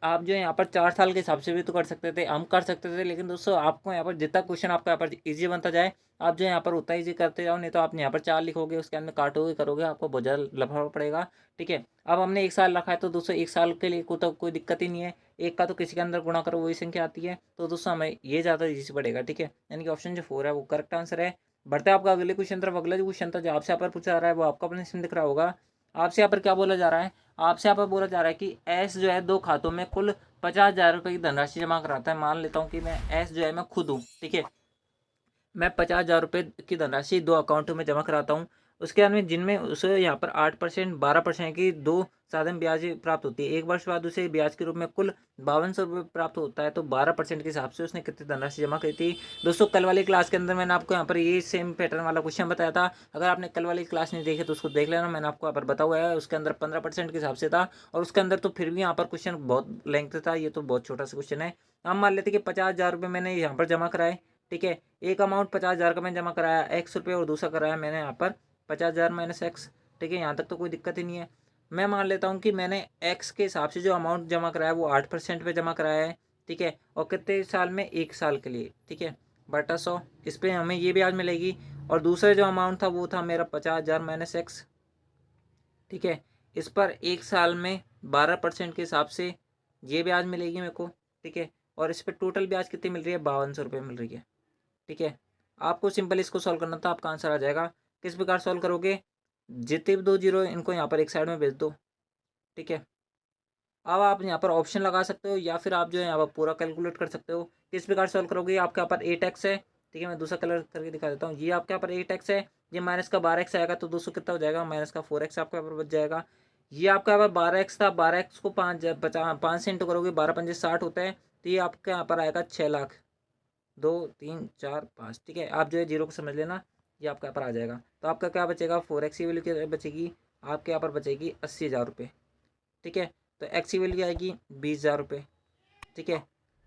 आप जो यहाँ पर 4 साल के हिसाब से भी तो कर सकते थे, हम कर सकते थे, लेकिन दोस्तों आपको यहाँ पर जितना क्वेश्चन आपका यहाँ पर इजी बनता जाए आप जो यहाँ पर उतना ईजी करते जाओ, नहीं तो आप यहाँ पर 4 लिखोगे उसके अंदर काटोगे करोगे आपको बहुत ज़्यादा लफड़ा पड़ेगा। ठीक है, अब हमने 1 साल रखा है तो दोस्तों 1 साल के लिए तो कोई दिक्कत ही नहीं है, एक का तो किसी के अंदर गुणा करो वही संख्या आती है, तो दोस्तों हमें ये ज़्यादा ईजी पड़ेगा। ठीक है, यानी कि ऑप्शन जो 4 है वो करेक्ट आंसर है। बढ़ते हैं आपका अगले क्वेश्चन तरफ। अगला जो क्वेश्चन था जो आपसे यहाँ पर पूछा जा रहा है वो आपका अपने इसमें दिख रहा होगा। आपसे यहाँ पर क्या बोला जा रहा है, आपसे यहाँ पर बोला जा रहा है कि एस जो है 2 खातों में कुल 50,000 रुपये की धनराशि जमा कराता है। मान लेता हूँ कि मैं एस जो है मैं खुद हूँ, ठीक है, मैं 50,000 रुपये की धनराशि 2 अकाउंटों में जमा कराता हूँ। उसके बाद में जिनमें उसे यहाँ पर 8%, 12% की 2 साधन ब्याज प्राप्त होती है। 1 वर्ष बाद उसे ब्याज के रूप में कुल 5200 रुपये प्राप्त होता है। तो 12% के हिसाब से उसने कितनी धनराशि जमा करी थी। दोस्तों कल वाली क्लास के अंदर मैंने आपको यहाँ पर ये सेम पैटर्न वाला क्वेश्चन बताया था। अगर आपने कल वाली क्लास नहीं देखी तो उसको देख लेना, मैंने आपको यहाँ पर बताया हुआ है। उसके अंदर 15% के हिसाब से था और उसके अंदर तो फिर भी यहाँ पर क्वेश्चन बहुत लेंथ था, ये तो बहुत छोटा सा क्वेश्चन है। हम मान लेते कि 50,000 रुपये मैंने यहाँ पर जमा कराए, ठीक है, एक अमाउंट 50,000 का मैंने जमा कराया एक्स रुपये और दूसरा कराया मैंने यहाँ पर 50,000 माइनस एक्स, ठीक है, यहाँ तक तो कोई दिक्कत ही नहीं है। मैं मान लेता हूँ कि मैंने एक्स के हिसाब से जो अमाउंट जमा कराया वो 8% पे जमा कराया है, ठीक है, और कितने साल में, 1 साल के लिए, ठीक है, बटा 100, इस पर हमें ये ब्याज मिलेगी। और दूसरा जो अमाउंट था वो था मेरा 50,000 माइनस एक्स, ठीक है, इस पर 1 साल में 12% के हिसाब से ये ब्याज मिलेगी मेरे को, ठीक है, और इस पर टोटल ब्याज कितनी मिल रही है, 5200 रुपये मिल रही है, ठीक है। आपको सिंपल इसको सॉल्व करना था, आपका आंसर आ जाएगा। किस प्रकार सॉल्व करोगे, जितने भी 2 जीरो इनको यहाँ पर एक साइड में भेज दो, ठीक है। अब आप यहाँ पर ऑप्शन लगा सकते हो या फिर आप जो है यहाँ पर पूरा कैलकुलेट कर सकते हो। किस प्रकार सॉल्व करोगे, आपके यहाँ पर 8x है, ठीक है, मैं दूसरा कलर करके दिखा देता हूँ। ये आपके यहाँ पर 8x है, ये माइनस का 12x आएगा तो 200 कितना हो जाएगा, माइनस का 4x आपके यहाँ पर बच जाएगा। ये आपके यहाँ पर 12x था, 12x को 5 से इंटू करोगे, 12×5 60 होता है, तो ये आपके यहाँ पर आएगा 6,00,000, 2 3 4 5, ठीक है। आप जो है जीरो को समझ लेना, ये आपका यहाँ पर आ जाएगा। तो आपका क्या बचेगा, 4x की वैल्यू क्या बचेगी, आपके यहाँ पर बचेगी 80,000 रुपये, ठीक है। तो एक्स की वैल्यू आएगी 20,000 रुपये, ठीक है,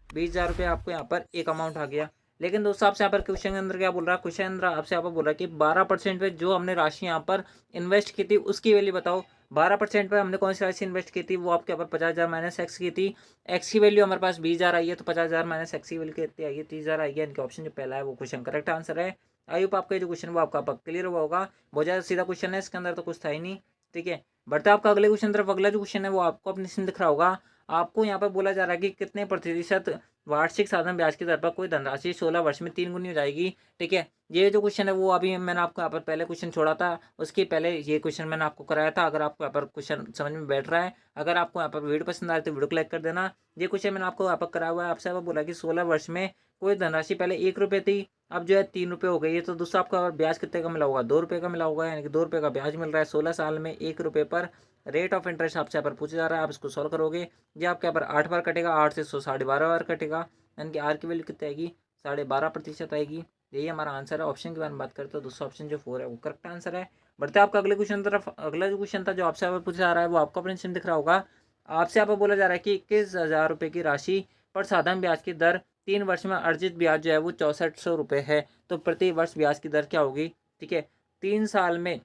20,000 रुपये आपको यहाँ पर एक अमाउंट आ गया। लेकिन दोस्तों आपसे यहाँ पर क्वेश्चन के अंदर क्या बोल रहा है, क्वेश्चन अंदर आपसे यहाँ पर बोल रहा है कि 12% पे जो हमने राशि यहाँ पर इन्वेस्ट की थी उसकी वैल्यू बताओ। 12% पे हमने कौन सी राशि इन्वेस्ट की थी, वो आपके यहाँ पर 50,000 माइनस एक्स की थी। एक्स की वैल्यू हमारे पास 20,000 आई है, तो 50,000 माइनस एक्स की वैल्यू कितनी आई है, 30,000 आई है। इनके ऑप्शन जो पहला है वो क्वेश्चन करेक्ट आंसर है। आई होप आपका जो क्वेश्चन वो आपका क्लियर हुआ होगा। बहुत ज़्यादा सीधा क्वेश्चन है, इसके अंदर तो कुछ था ही नहीं, ठीक है। बढ़ते आपका अगले क्वेश्चन तरफ। अगला जो क्वेश्चन है वो आपको अपने स्क्रीन दिख रहा होगा। आपको यहाँ पर बोला जा रहा है कि कितने प्रतिशत वार्षिक साधन ब्याज की दर पर कोई धनराशि 16 वर्ष में 3 गुनी हो जाएगी, ठीक है। ये जो क्वेश्चन है वो अभी मैंने आपको यहाँ पर पहले क्वेश्चन छोड़ा था, उसके पहले ये क्वेश्चन मैंने आपको कराया था। अगर आपको यहाँ पर क्वेश्चन समझ में बैठ रहा है, अगर आपको यहाँ पर वीडियो पसंद आए तो वीडियो को लाइक कर देना। ये क्वेश्चन मैंने आपको यहाँ पर कराया हुआ है। आपसे बोला कि 16 वर्ष में कोई धनराशि पहले 1 रुपये थी, अब जो है 3 रुपये हो गई है, तो दोस्तों आपका ब्याज कितने का मिला होगा, 2 रुपये का मिला होगा, यानी कि 2 रुपये का ब्याज मिल रहा है 16 साल में 1 रुपये पर। रेट ऑफ इंटरेस्ट आपसे यहाँ पर पूछा जा रहा है, आप इसको सॉल्व करोगे। ये आपके यहाँ पर 8 बार कटेगा, 8 से 100 12.5 बार कटेगा, यानी कि आर की वैल्यू कितनी आएगी, 12.5% आएगी। यही हमारा आंसर है। ऑप्शन के बारे में बात करते हैं, दूसरा ऑप्शन जो 4 है वो करेक्ट आंसर है। बढ़ते हैं आपका अगले क्वेश्चन तरफ। अगला जो क्वेश्चन था जो आपसे यहाँ पर पूछा जा रहा है वो आपका प्रिंसिपल दिख रहा होगा। आपसे यहाँ पर बोला जा रहा है कि 21,000 रुपये की राशि पर साधारण ब्याज की दर 3 वर्ष में अर्जित ब्याज जो है वो 6400 रुपये है, तो प्रति वर्ष ब्याज की दर क्या होगी, ठीक है, 3 साल में,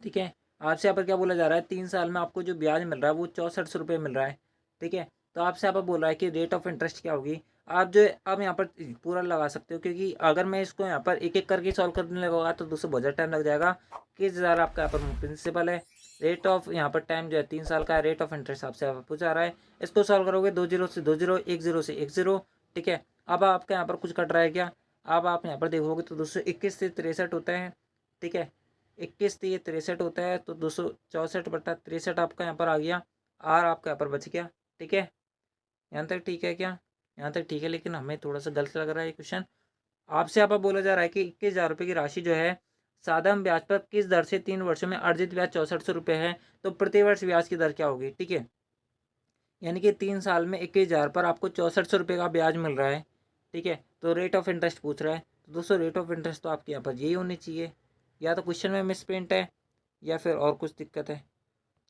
ठीक है। आपसे यहाँ पर क्या बोला जा रहा है, 3 साल में आपको जो ब्याज मिल रहा है वो 6400 रुपये मिल रहा है, ठीक है। तो आपसे यहाँ पर बोल रहा है कि रेट ऑफ इंटरेस्ट क्या होगी। आप जो है अब यहाँ पर पूरा लगा सकते हो, क्योंकि अगर मैं इसको यहाँ पर एक एक करके सॉल्व करने लगूंगा तो दोस्तों बहुत टाइम लग जाएगा। 21,000 आपका यहाँ पर प्रिंसिपल है, रेट ऑफ यहाँ पर टाइम जो है 3 साल का है, रेट ऑफ इंटरेस्ट आपसे यहाँ पर पूछा रहा है। इसको सॉल्व करोगे 2 जीरो से 2 जीरो, 1 जीरो से 1 जीरो, ठीक है। अब आपके यहाँ पर कुछ कट रहा है क्या, अब आप यहाँ पर देखोगे तो दोस्तों 21 से 63 होता है, ठीक है, 21 से ये 63 होता है, तो 264/63 आपका यहाँ पर आ गया, आर आपका यहाँ पर बच गया, ठीक है। यहाँ तक ठीक है क्या, यहाँ तक ठीक है, लेकिन हमें थोड़ा सा गलत लग रहा है ये क्वेश्चन। आपसे यहाँ पर बोला जा रहा है कि 21,000 रुपये की राशि जो है साधारण ब्याज पर किस दर से 3 वर्षों में अर्जित ब्याज 6400 रुपये है, तो प्रति वर्ष ब्याज की दर क्या होगी, ठीक है। यानी कि 3 साल में 21,000 पर आपको 6400 रुपये का ब्याज मिल रहा है, ठीक है। तो रेट ऑफ इंटरेस्ट पूछ रहा है, तो दोस्तों रेट ऑफ इंटरेस्ट तो आपके यहाँ पर यही होनी चाहिए। या तो क्वेश्चन में मिसप्रिंट है या फिर और कुछ दिक्कत है।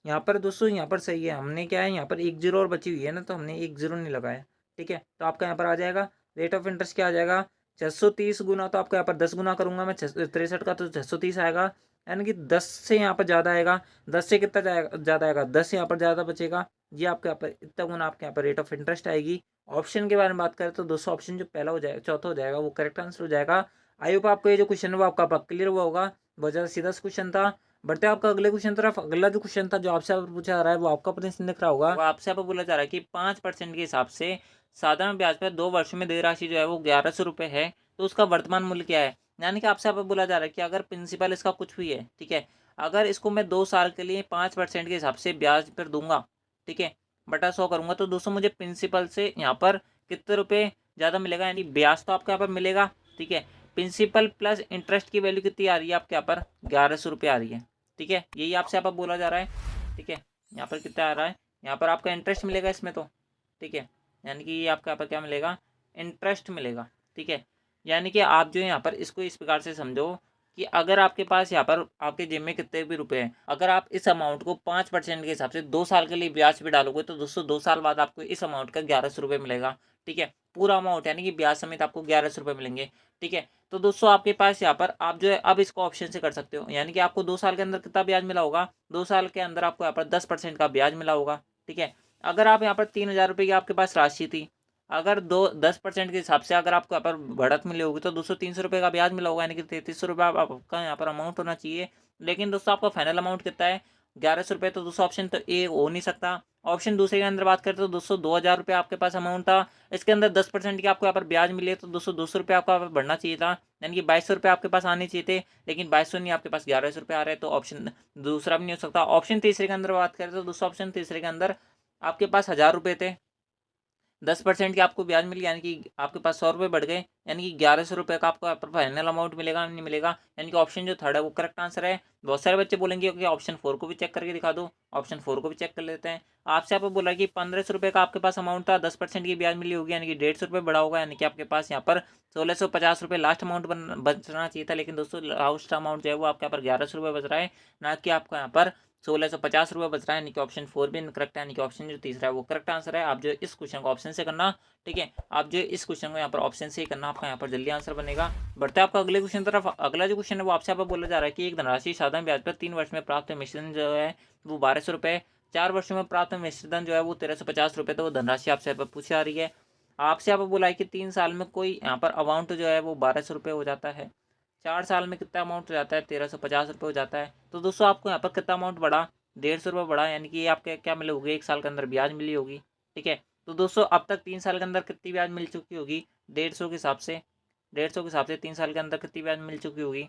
यहाँ पर दोस्तों यहाँ पर सही है, हमने क्या है यहाँ पर 1 जीरो और बची हुई है ना, तो हमने 1 जीरो नहीं लगाया, ठीक है। तो आपका यहाँ पर आ जाएगा रेट ऑफ इंटरेस्ट क्या आ जाएगा, 630 गुना, तो आपका यहाँ पर 10 गुना करूंगा मैं 63 का, तो 630 आएगा, यानी कि 10 से यहाँ पर ज़्यादा आएगा। 10 से कितना जाएगा, ज़्यादा आएगा, 10 यहाँ पर ज़्यादा बचेगा। ये आपके यहाँ पर इतना गुना आपके यहाँ पर रेट ऑफ इंटरेस्ट आएगी। ऑप्शन के बारे में बात करें तो दोस्तों ऑप्शन जो पहला हो जाएगा, चौथा हो जाएगा, वो करेक्ट आंसर हो जाएगा। आई होप आपको ये जो क्वेश्चन है वो आपका क्लियर हुआ होगा। बहुत ज़्यादा सीधा क्वेश्चन था। बढ़ते हैं आपका अगले क्वेश्चन तरफ। अगला जो क्वेश्चन था जो आपसे पूछा जा रहा है वो आपका प्रश्न दिख रहा होगा। वो आपसे यहाँ पर बोला जा रहा है कि 5% के हिसाब से साधारण ब्याज पर 2 वर्षों में देय राशि जो है वो 1100 रुपये है, तो उसका वर्तमान मूल्य क्या है। यानी कि आपसे यहाँ पर बोला जा रहा है कि अगर प्रिंसिपल इसका कुछ भी है, ठीक है, अगर इसको मैं 2 साल के लिए 5% के हिसाब से ब्याज पर दूंगा, ठीक है, बटा 100 करूंगा, तो दोस्तों मुझे प्रिंसिपल से यहाँ पर कितने रुपए ज़्यादा मिलेगा, यानी ब्याज तो आपके यहाँ पर मिलेगा, ठीक है। प्रिंसिपल प्लस इंटरेस्ट की वैल्यू कितनी आ रही है आपके यहाँ पर, 1100 रुपये आ रही है, ठीक है। यही आपसे यहाँ पर बोला जा रहा है, ठीक है। यहाँ पर कितना आ रहा है, यहाँ पर आपका इंटरेस्ट मिलेगा इसमें तो, ठीक है, यानी कि ये आपके यहाँ पर क्या मिलेगा, इंटरेस्ट मिलेगा, ठीक है। यानी कि आप जो है यहाँ पर इसको इस प्रकार से समझो कि अगर आपके पास यहाँ पर आपके जेब में कितने भी रुपए हैं, अगर आप इस अमाउंट को 5% के हिसाब से 2 साल के लिए ब्याज पे डालोगे तो दोस्तों 2 साल बाद आपको इस अमाउंट का 1100 रुपये मिलेगा, ठीक है। पूरा अमाउंट यानी कि ब्याज समेत आपको 1100 रुपये मिलेंगे, ठीक है। तो दोस्तों आपके पास यहाँ पर आप जो है अब इसको ऑप्शन से कर सकते हो, यानी कि आपको 2 साल के अंदर कितना ब्याज मिला होगा, 2 साल के अंदर आपको यहाँ पर 10% का ब्याज मिला होगा, ठीक है। अगर आप यहाँ पर 3000 रुपये की आपके पास राशि थी, अगर 10% के हिसाब से अगर आपको यहाँ पर बढ़त मिली होगी तो 200-300 रुपये का ब्याज मिला होगा, यानी कि 3300 रुपये आपका यहाँ पर अमाउंट होना चाहिए। लेकिन दोस्तों आपका फाइनल अमाउंट कितना है, 1100 रुपये। तो दोस्तों ऑप्शन तो ए हो नहीं सकता। ऑप्शन दूसरे के अंदर बात करें तो दोस्तों 2000 रुपये आपके पास अमाउंट था, इसके अंदर 10% की आपको यहाँ पर ब्याज मिले तो दोस्तों 200 रुपये आपको यहाँ पर बढ़ना चाहिए था, यानी कि 2200 रुपये आपके पास आने चाहिए थे, लेकिन 2200 नहीं, आपके पास 1100 रुपये आ रहे हैं, तो ऑप्शन दूसरा भी नहीं हो सकता। ऑप्शन तीसरे के अंदर बात करें तो दोस्तों ऑप्शन तीसरे के अंदर आपके पास 1000 रुपये थे, 10% की आपको ब्याज मिली, यानी कि आपके पास 100 रुपये बढ़ गए, यानी कि 1100 रुपये का आपको फाइनल अमाउंट मिलेगा, नहीं मिलेगा। यानी कि ऑप्शन जो थर्ड है वो करेक्ट आंसर है। बहुत सारे बच्चे बोलेंगे कि ऑप्शन 4 को भी चेक करके दिखा दो, ऑप्शन 4 को भी चेक कर लेते हैं। आपसे आपको बोला कि 1500 रुपये का आपके पास अमाउंट था, 10% की ब्याज मिली होगी, यानी कि 150 रुपये बढ़ा होगा, यानी कि आपके पास यहाँ पर 1650 रुपये लास्ट अमाउंट बचना चाहिए था। लेकिन दोस्तों लास्ट अमाउंट जो है वो आपके यहाँ पर 1100 रुपये बच रहा है, ना कि आपको यहाँ पर 1650 रुपये बच रहा है, यानी कि ऑप्शन 4 भी इनकरेक्ट है, यानी कि ऑप्शन जो तीसरा है वो करेक्ट आंसर है। आप जो इस क्वेश्चन को ऑप्शन से करना, ठीक है, आप जो इस क्वेश्चन को यहाँ पर ऑप्शन से ही करना, आपका यहाँ पर जल्दी आंसर बनेगा। बढ़ते आपका अगले क्वेश्चन तरफ। अगला जो क्वेश्चन है वो आपसे यहाँ पर बोला जा रहा है कि एक धनराशि साधारण ब्याज पर 3 वर्ष में प्राप्त मिश्रण जो है वो 1200 रुपये, 4 वर्षों में प्राप्त मिश्रण जो है वो 1350 रुपये, तो वो धनराशि आपसे यहाँ पर पूछी जा रही है। आपसे यहाँ पर बोला है कि 3 साल में कोई यहाँ पर अमाउंट जो है वो 1200 रुपये हो जाता है, 4 साल में कितना अमाउंट हो जाता है, 1350 रुपये हो जाता है। तो दोस्तों आपको यहाँ पर कितना अमाउंट बढ़ा, 150 रुपये बढ़ा, यानी कि ये आपके क्या मिले होगी, 1 साल के अंदर ब्याज मिली होगी, ठीक है। तो दोस्तों अब तक 3 साल के अंदर कितनी ब्याज मिल चुकी होगी, 150 के हिसाब से, 150 के हिसाब से 3 साल के अंदर कितनी ब्याज मिल चुकी होगी,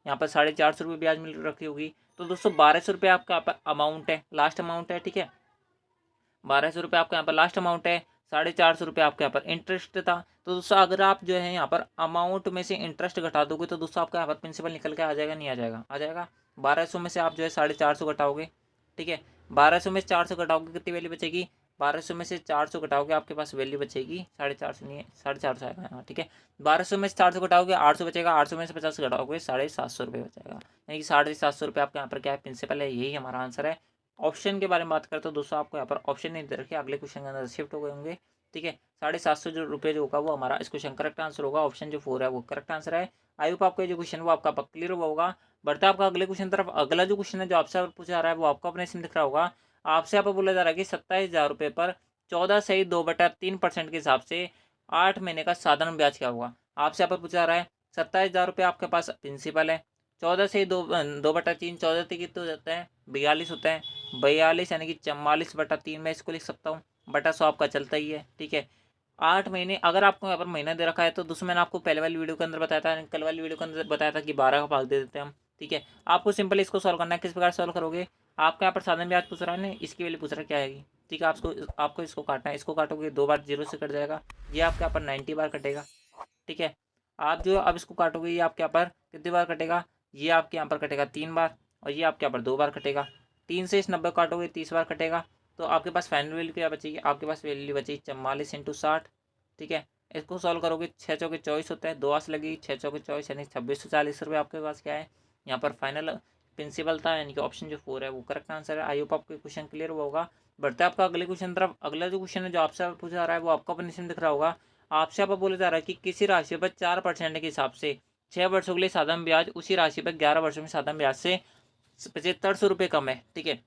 यहाँ पर 450 रुपये ब्याज मिल रखी होगी। तो दोस्तों 1200 रुपये आपका अमाउंट है, लास्ट अमाउंट है, ठीक है। 1200 रुपये आपका यहाँ पर लास्ट अमाउंट है, 450 रुपये आपके यहाँ पर इंटरेस्ट था। तो दोस्तों अगर आप जो है यहाँ पर अमाउंट में से इंटरेस्ट घटा दोगे तो दोस्तों आपका यहाँ पर प्रिंसिपल निकल के आ जाएगा, नहीं आ जाएगा, आ जाएगा। 1200 में से आप जो है 450 घटाओगे, ठीक है, 1200 में से 400 घटाओगे कितनी वैल्यू बचेगी, 1200 में से 400 घटाओगे आपके पास वैल्यू बचेगी 450 नहीं है, 450 आएगा यहाँ, ठीक है। 1200 में से 400 घटाओगे 800 बचेगा, 800 में से 50 घटाओगे 750 रुपये बचेगा, यानी कि 750 रुपये आपके यहाँ पर क्या है, प्रिंसिपल है। यही हमारा आंसर है। ऑप्शन के बारे में बात करते हो दोस्तों, आपको यहाँ पर ऑप्शन नहीं दे रखे, अगले क्वेश्चन के अंदर शिफ्ट हो गए होंगे, ठीक है। 750 जो रुपये जो होगा वो हमारा इस क्वेश्चन करेक्ट आंसर होगा, ऑप्शन जो 4 है वो करेक्ट आंसर है। आई होप आपको जो क्वेश्चन वो आपका क्लियर हुआ होगा। बढ़ता है आपका अगले क्वेश्चन तरफ। अगला जो क्वेश्चन है जो आपसे पूछा जा रहा है वो आपको अपने इसमें दिख रहा होगा। आपसे यहाँ पर बोला जा रहा है कि 27,000 रुपये पर 14 सही 2/3% के हिसाब से 8 महीने का साधारण ब्याज क्या होगा। आपसे यहाँ पर पूछा जा रहा है 27,000 रुपये आपके पास प्रिंसिपल है, 14 से 2/3, 14 कितने हो जाता है, 42 होता है, 42 यानी कि 44/3 मैं इसको लिख सकता हूँ, बटा 100 आपका चलता ही है, ठीक है। 8 महीने अगर आपको यहाँ पर महीना दे रखा है तो दोस्तों मैंने आपको पहले वाली वीडियो के अंदर बताया था, कल वाली वीडियो के अंदर बताया था कि 12 का भाग दे देते हैं हम, ठीक है। आपको सिंपल इसको सॉल्व करना है। किस प्रकार सॉल्व करोगे, आपका यहाँ पर साधारण ब्याज पूछ रहा है ना, इसकी वैल्यू पूछ रहा है क्या आएगी, ठीक है। आपको इसको काटना है, इसको काटोगे 2 बार 0 से कट जाएगा, ये आपके यहाँ पर 90 बार कटेगा, ठीक है। आप जो अब इसको काटोगे ये आपके यहाँ पर कितनी बार कटेगा, ये आपके यहाँ पर कटेगा 3 बार, और ये आपके यहाँ पर 2 बार कटेगा। 3 से इस 90 काटोगे 30 बार कटेगा। तो आपके पास फाइनल वैल्यू क्या बचेगी, आपके पास वैल्यू बचेगी 44 × 60, ठीक है। इसको सॉल्व करोगे 6 चौके 24 होता है, 2 आस लगेगी, 6 चौके 24 यानी 2640 रुपये आपके पास क्या है यहाँ पर फाइनल प्रिंसिपल था, यानी कि ऑप्शन जो 4 है वो करेक्ट आंसर है। आई होप आपको क्वेश्चन क्लियर हुआ होगा। बढ़ते आपका अगले क्वेश्चन तरफ। अगला जो क्वेश्चन है जो आपसे पूछा जा रहा है वो आपको अपने इसमें दिख रहा होगा। आपसे आप बोला जा रहा है कि किसी राशि पर 4% के हिसाब से 6 वर्षों के लिए साधारण ब्याज उसी राशि पर 11 वर्षों में साधारण ब्याज से 7500 रुपये कम है, ठीक है।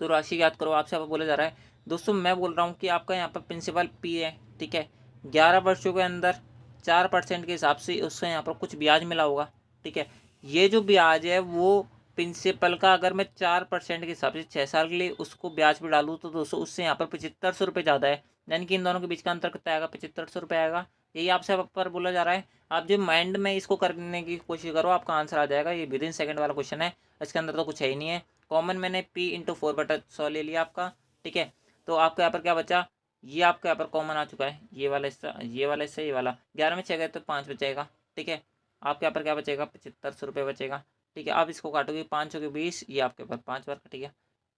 तो राशि याद करो। आपसे बोला जा रहा है दोस्तों, मैं बोल रहा हूँ कि आपका यहाँ पर प्रिंसिपल पी है, ठीक है। 11 वर्षों के अंदर 4% के हिसाब से उससे यहाँ पर कुछ ब्याज मिला होगा, ठीक है। ये जो ब्याज है वो प्रिंसिपल का अगर मैं 4% के हिसाब से 6 साल के लिए उसको ब्याज पे डालूँ तो दोस्तों उससे यहाँ पर 7500 रुपये ज़्यादा है, यानी कि इन दोनों के बीच का अंतर कितना आएगा, 7500 रुपये आएगा। यही आपसे यहाँ पर बोला जा रहा है। आप जो माइंड में इसको करने की कोशिश करो, आपका आंसर आ जाएगा। ये विद इन सेकेंड वाला क्वेश्चन है, इसके अंदर तो कुछ है ही नहीं है। कॉमन मैंने P/4/100 ले लिया आपका, ठीक है। तो आपके यहाँ पर क्या बचा, ये आपके यहाँ पर कॉमन आ चुका है, ये वाला हिस्सा, ये वाला हिस्सा, ये वाला 11 में 6 गए तो 5 बचेगा, ठीक है। आपके यहाँ पर क्या बचेगा, 7500 रुपये बचेगा, ठीक है। आप इसको काटोगे 5 के 20, ये आपके पास 5 बार कटेगा।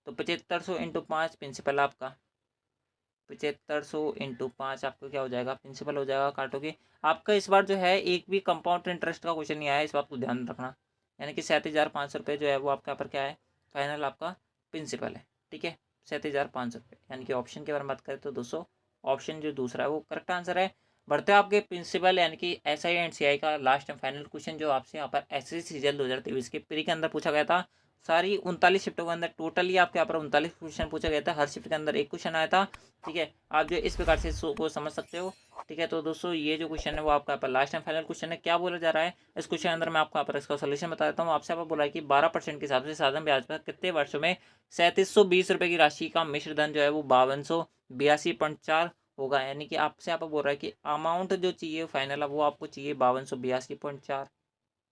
तो 7500 इंटू 5 प्रिंसिपल आपका, 7500 इंटू 5 आपको क्या हो जाएगा, प्रिंसिपल हो जाएगा। काटोगे आपका इस बार जो है एक भी कंपाउंड इंटरेस्ट का क्वेश्चन नहीं आया, इस बात को ध्यान रखना। यानी कि 37,500 रुपये जो है वो आपके यहाँ पर क्या है, फाइनल आपका प्रिंसिपल है, ठीक है। 37,500 रुपये, यानी कि ऑप्शन के बारे में बात करें तो दोस्तों ऑप्शन जो दूसरा है वो करेक्ट आंसर है। बढ़ते हैं आपके प्रिंसिपल यानी कि SI एंड CI का लास्ट एंड फाइनल क्वेश्चन, जो आपसे यहाँ पर SSC सीजीएल 2023 के प्री के अंदर पूछा गया था। सारी 39 शिफ्टों के अंदर टोटली आपके यहाँ पर 39 क्वेश्चन पूछा गया था, हर शिफ्ट के अंदर एक क्वेश्चन आया था, ठीक है। आप जो इस प्रकार से इसको समझ सकते हो, ठीक है। तो दोस्तों ये जो क्वेश्चन है वो आपका यहाँ पर लास्ट एंड फाइनल क्वेश्चन है। क्या बोला जा रहा है इस क्वेश्चन के अंदर, मैं आपको यहाँ पर इसका सोल्यूशन बता देता हूँ। आपसे यहाँ पर बोला है कि 12% के हिसाब से साधारण ब्याज पर कितने वर्षों में 3720 रुपये की राशि का मिश्र धन जो है वो 5282.4 होगा। यानी कि आपसे यहाँ पर बोल रहा है कि अमाउंट जो चाहिए फाइनल वो आपको चाहिए 5282.4,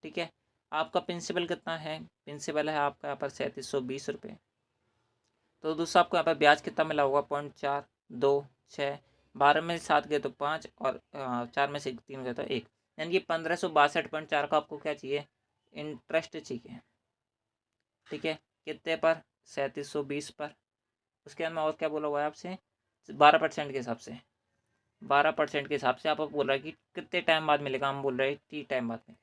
ठीक है। आपका प्रिंसिपल कितना है, प्रिंसिपल है आपका यहाँ पर 3720 रुपये। तो दोस्तों आपको यहाँ पर ब्याज कितना मिला होगा, 0.426, 12 में 7 गए तो 5 और 4 में से 3 गए तो 1, यानी कि 1562.4 का आपको क्या चाहिए, इंटरेस्ट चाहिए, ठीक है। कितने पर, 3720 पर। उसके अंदर और क्या बोला हुआ है आपसे, 12% के हिसाब से, 12% के हिसाब से आप बोल रहा है कि कितने टाइम बाद मिलेगा, हम बोल रहे हैं T टाइम बाद मिलेगा,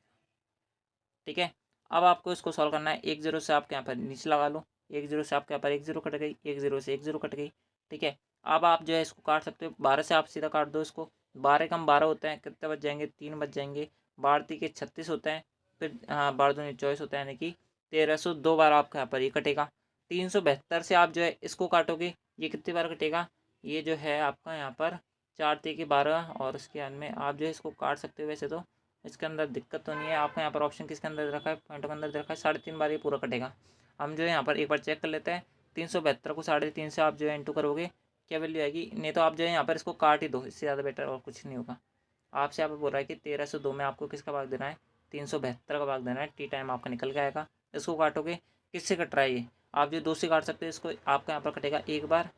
ठीक है। अब आपको इसको सॉल्व करना है। 1 0 से आपके यहाँ पर नीचे लगा लो, 1 0 से आपके यहाँ पर 1 0 कट गई, 1 0 से 1 0 कट गई, ठीक है। अब आप जो है इसको काट सकते हो, 12 से आप सीधा काट दो इसको, 12 कम 12 होते हैं, कितने बच जाएंगे, 3 बच जाएंगे। 12 के 36 होते हैं, फिर हाँ 12 दूनी 24 होता है, यानी कि 1302 बार आपके यहाँ पर ये कटेगा। 372 से आप जो है इसको काटोगे, ये कितनी बार कटेगा, ये जो है आपका यहाँ पर 4 के 12, और उसके बाद में आप जो है इसको काट सकते हो। वैसे तो इसके अंदर दिक्कत तो नहीं है, आपको यहाँ पर ऑप्शन किसके अंदर रखा है, पॉइंटों के अंदर रखा है, 3.5 बार ये पूरा कटेगा। हम जो है यहाँ पर एक बार चेक कर लेते हैं। 372 को 3.5 से आप जो है इंटू करोगे, क्या वैल्यू आएगी, नहीं तो आप जो है यहाँ पर इसको काट ही दो, इससे ज़्यादा बेटर और कुछ नहीं होगा। आपसे यहाँ पर बोल रहा है कि 1302 में आपको किसका भाग देना है, 372 का भाग देना है। T टाइम आपका निकल के आएगा। इसको काटोगे, किससे कट रहा है ये, आप जो 2 से काट सकते हो इसको। आपका यहाँ पर कटेगा 1 बार,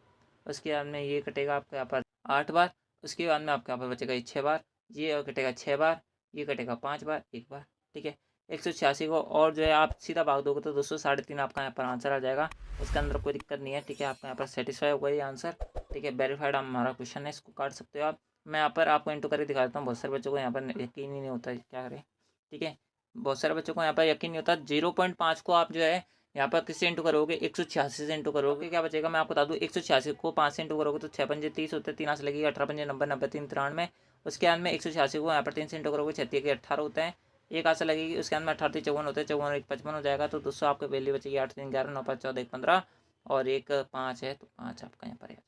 उसके बाद में ये कटेगा आपका यहाँ पर 8 बार, उसके बाद में आपके यहाँ पर बचेगा ये 6 बार, ये कटेगा 6 बार, ये कटेगा 5 बार, 1 बार, ठीक है। 186 को और जो है आप सीधा भाग दोगे तो दोस्तों 3.5 आपका यहाँ पर आंसर आ जाएगा। इसके अंदर कोई दिक्कत नहीं है, ठीक है। आपका यहाँ पर सेटिस्फाई होगा ये आंसर, ठीक है। वेरीफाइड हमारा क्वेश्चन है, इसको काट सकते हो आप। मैं यहाँ पर आपको इंटू करके दिखा देता हूँ, बहुत सारे बच्चों को यहाँ पर यकीन ही नहीं होता है, क्या करें, ठीक है। बहुत सारे बच्चों को यहाँ पर यकीन नहीं होता। 0.5 को आप जो है यहाँ पर किससे इंटू करोगे, 186 से इंटू करोगे, क्या बचेगा मैं आपको बता दूँ। 186 को 5 से इंटू करोगे तो 6 पंजे 30 होते हैं, 3 हाथ से लगेगी, 18 पंजे 90, 90 3 93। उसके बाद में 186 को यहाँ पर 3 से इंटू करोगे, 36 के 18 होते हैं, एक हाथ से लगेगी। उसके अंदर 18 54 होते हैं, 54 1 55 हो जाएगा। तो दोस्तों आपकी वैल्यू बचेगी 8 3 11 9 5 14 1 15 और 1 5 है, तो 5 आपका यहाँ पर आ जाएगा।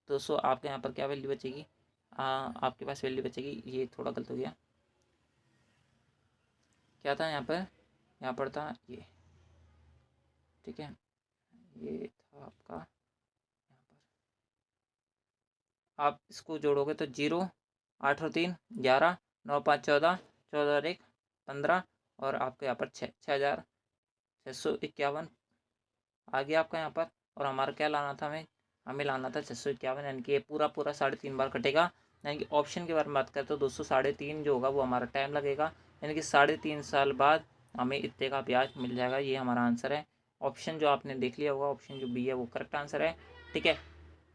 दोस्तों आपके यहाँ पर क्या वैल्यू बचेगी, आपके पास वैल्यू बचेगी, ये थोड़ा गलत हो गया, क्या था यहाँ पर था ये, ठीक है। ये था आपका यहाँ पर, आप इसको जोड़ोगे तो 0 8 और 3 11 9 5 14 14 और 1 15 और आपके यहाँ पर 6,651 आ गया आपका यहाँ पर। और हमारा क्या लाना था, हमें लाना था 651, यानी कि ये पूरा 3.5 बार कटेगा। यानी कि ऑप्शन के बारे में बात करें तो दोस्तों 3.5 जो होगा वो हमारा टाइम लगेगा, यानी कि 3.5 साल बाद हमें इतने का ब्याज मिल जाएगा। ये हमारा आंसर है। ऑप्शन जो आपने देख लिया होगा, ऑप्शन जो बी है वो करेक्ट आंसर है, ठीक है।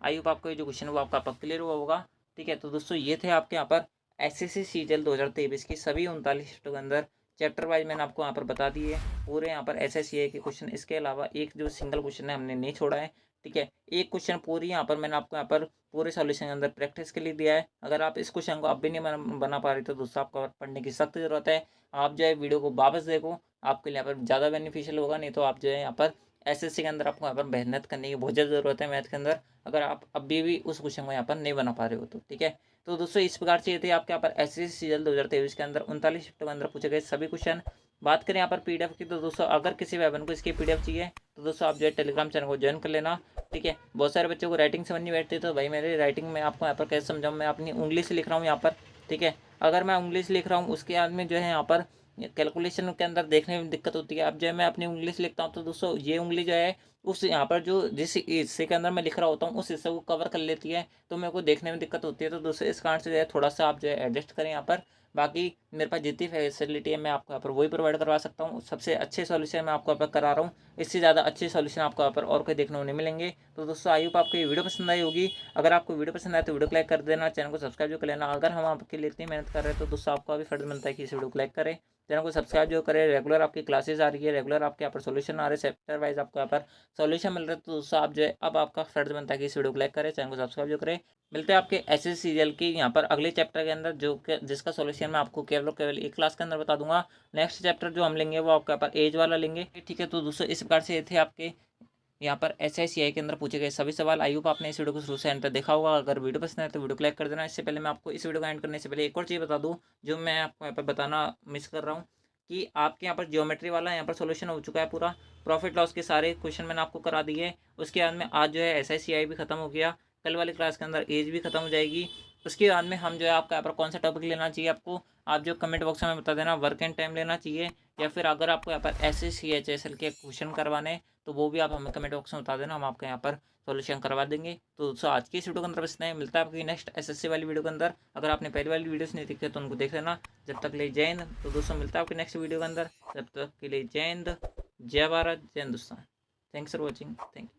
आई होप आपको ये जो क्वेश्चन वो आपका क्लियर हुआ होगा, ठीक है। तो दोस्तों ये थे आपके यहाँ पर SSC सीजीएल 2023 की सभी 39 शिफ्टों के अंदर चैप्टर वाइज मैंने आपको यहाँ पर बता दिए पूरे यहाँ पर SSCI के क्वेश्चन। इसके अलावा एक जो सिंगल क्वेश्चन है हमने नहीं छोड़ा है, ठीक है। एक क्वेश्चन पूरी यहाँ पर मैंने आपको यहाँ पर पूरे सॉल्यूशन के अंदर प्रैक्टिस के लिए दिया है। अगर आप इस क्वेश्चन को अब भी नहीं बना पा रहे तो दोस्तों आपको पढ़ने की सख्त जरूरत है। आप जो है वीडियो को वापस देखो, आपके लिए यहाँ पर ज़्यादा बेनिफिशियल होगा। नहीं तो आप जो है यहाँ पर SSC के अंदर आपको यहाँ पर मेहनत करने की बहुत ज़्यादा ज़रूरत है मैथ के अंदर, अगर आप अभी भी उस क्वेश्चन को यहाँ पर नहीं बना पा रहे हो तो, ठीक है। तो दोस्तों इस प्रकार से ये थे आपके यहाँ पर SSC सीजीएल 2023 के अंदर 39 शिफ्टों के अंदर पूछे गए सभी क्वेश्चन। बात करें यहाँ पर PDF की, तो दोस्तों अगर किसी भाई बहन को इसकी PDF चाहिए तो दोस्तों आप जो है टेलीग्राम चैनल को ज्वाइन कर लेना, ठीक है। बहुत सारे बच्चों को राइटिंग समझ नहीं बैठती, तो भाई मेरी राइटिंग में आपको यहाँ पर कैसे समझाऊँ, मैं अपनी उंगली से लिख रहा हूँ यहाँ पर, ठीक है। अगर मैं इंग्लिश लिख रहा हूँ उसके बाद में जो है यहाँ पर कैलकुलेशन के अंदर देखने में दिक्कत होती है। अब जो है मैं अपनी इंग्लिश लिखता हूँ तो दोस्तों ये उंगली जो है उस यहाँ पर जो जिस हिस्से के अंदर मैं लिख रहा होता हूँ उस हिस्से को कवर कर लेती है, तो मेरे को देखने में दिक्कत होती है। तो दोस्तों इस कारण से जो है थोड़ा सा आप जो है एडजस्ट करें यहाँ पर। बाकी मेरे पास जितनी फैसिलिटी है मैं आपको यहाँ पर वही प्रोवाइड करवा सकता हूँ। सबसे अच्छे सॉल्यूशन मैं आपको यहाँ पर करा रहा हूँ, इससे ज़्यादा अच्छे सॉल्यूशन आपको यहाँ पर और कोई देखने को नहीं मिलेंगे। तो दोस्तों आई होप आपको ये वीडियो पसंद आई होगी। अगर आपको वीडियो पसंद आए तो वीडियो को लाइक कर देना, चैनल को सब्सक्राइब जो कर लेना। अगर हम आपके लिए इतनी मेहनत कर रहे हैं तो दोस्तों आपको अभी फर्ज बनता है कि इस वीडियो को लाइक करें, चैनल को सब्सक्राइब जो करें। रेगुलर आपकी क्लासेस आ रही है, रेगुलर आपके यहाँ पर सोल्यूशन आ रहे हैं, चैप्टर वाइज आपको यहाँ पर सोल्यूशन मिल रहा है। तो दोस्तों आप जो है अब आपका फर्ज बनता है कि इस वीडियो को लाइक करें, चैनल को सब्सक्राइब जो करें। मिलते हैं आपके एसएससी सीरियल की यहाँ पर अगले चैप्टर के अंदर, जो जिसका सोल्यूशन मैं आपको केवल एक क्लास के अंदर बता दूंगा। नेक्स्ट चैप्टर जो हम लेंगे वो आपके यहाँ पर एज वाला लेंगे, ठीक है। तो दोस्तों इस प्रकार से ये थे आपके यहाँ पर SICI के अंदर पूछे गए सभी सवाल। आई होप आपने इस वीडियो को शुरू से एंड तक देखा होगा। अगर वीडियो पसंद है तो वीडियो को लाइक कर देना। इससे पहले मैं आपको इस वीडियो को एंड करने से पहले एक और चीज़ बता दूँ जो मैं आपको यहाँ पर बताना मिस कर रहा हूँ, कि आपके यहाँ पर ज्योमेट्री वाला यहाँ पर सोल्यूशन हो चुका है पूरा। प्रॉफिट लॉस के सारे क्वेश्चन मैंने आपको करा दिए। उसके बाद में आज जो है SICI भी खत्म हो गया, कल वाली क्लास के अंदर एज भी खत्म हो जाएगी। उसके बाद में हम जो है आपका यहाँ पर कौन सा टॉपिक लेना चाहिए आपको, आप जो कमेंट बॉक्स में बता देना। वर्क एंड टाइम लेना चाहिए या फिर अगर आपको यहाँ पर SSC HSL के क्वेश्चन करवाने तो वो भी आप हमें कमेंट बॉक्स में बता देना, हम आपके यहाँ पर सॉल्यूशन करवा देंगे। तो दोस्तों आज की इस वीडियो के अंदर बस इतना ही। मिलता है आपकी नेक्स्ट SSC वाली वीडियो के अंदर। अगर आपने पहली वाली वीडियोस नहीं देखी तो उनको देख लेना। जब तक के लिए जय हिंद। तो दोस्तों मिलता है आपकी नेक्स्ट वीडियो के अंदर, जब तक के लिए जय हिंद, जय भारत, जय Hindustan. Thanks for watching, thank you.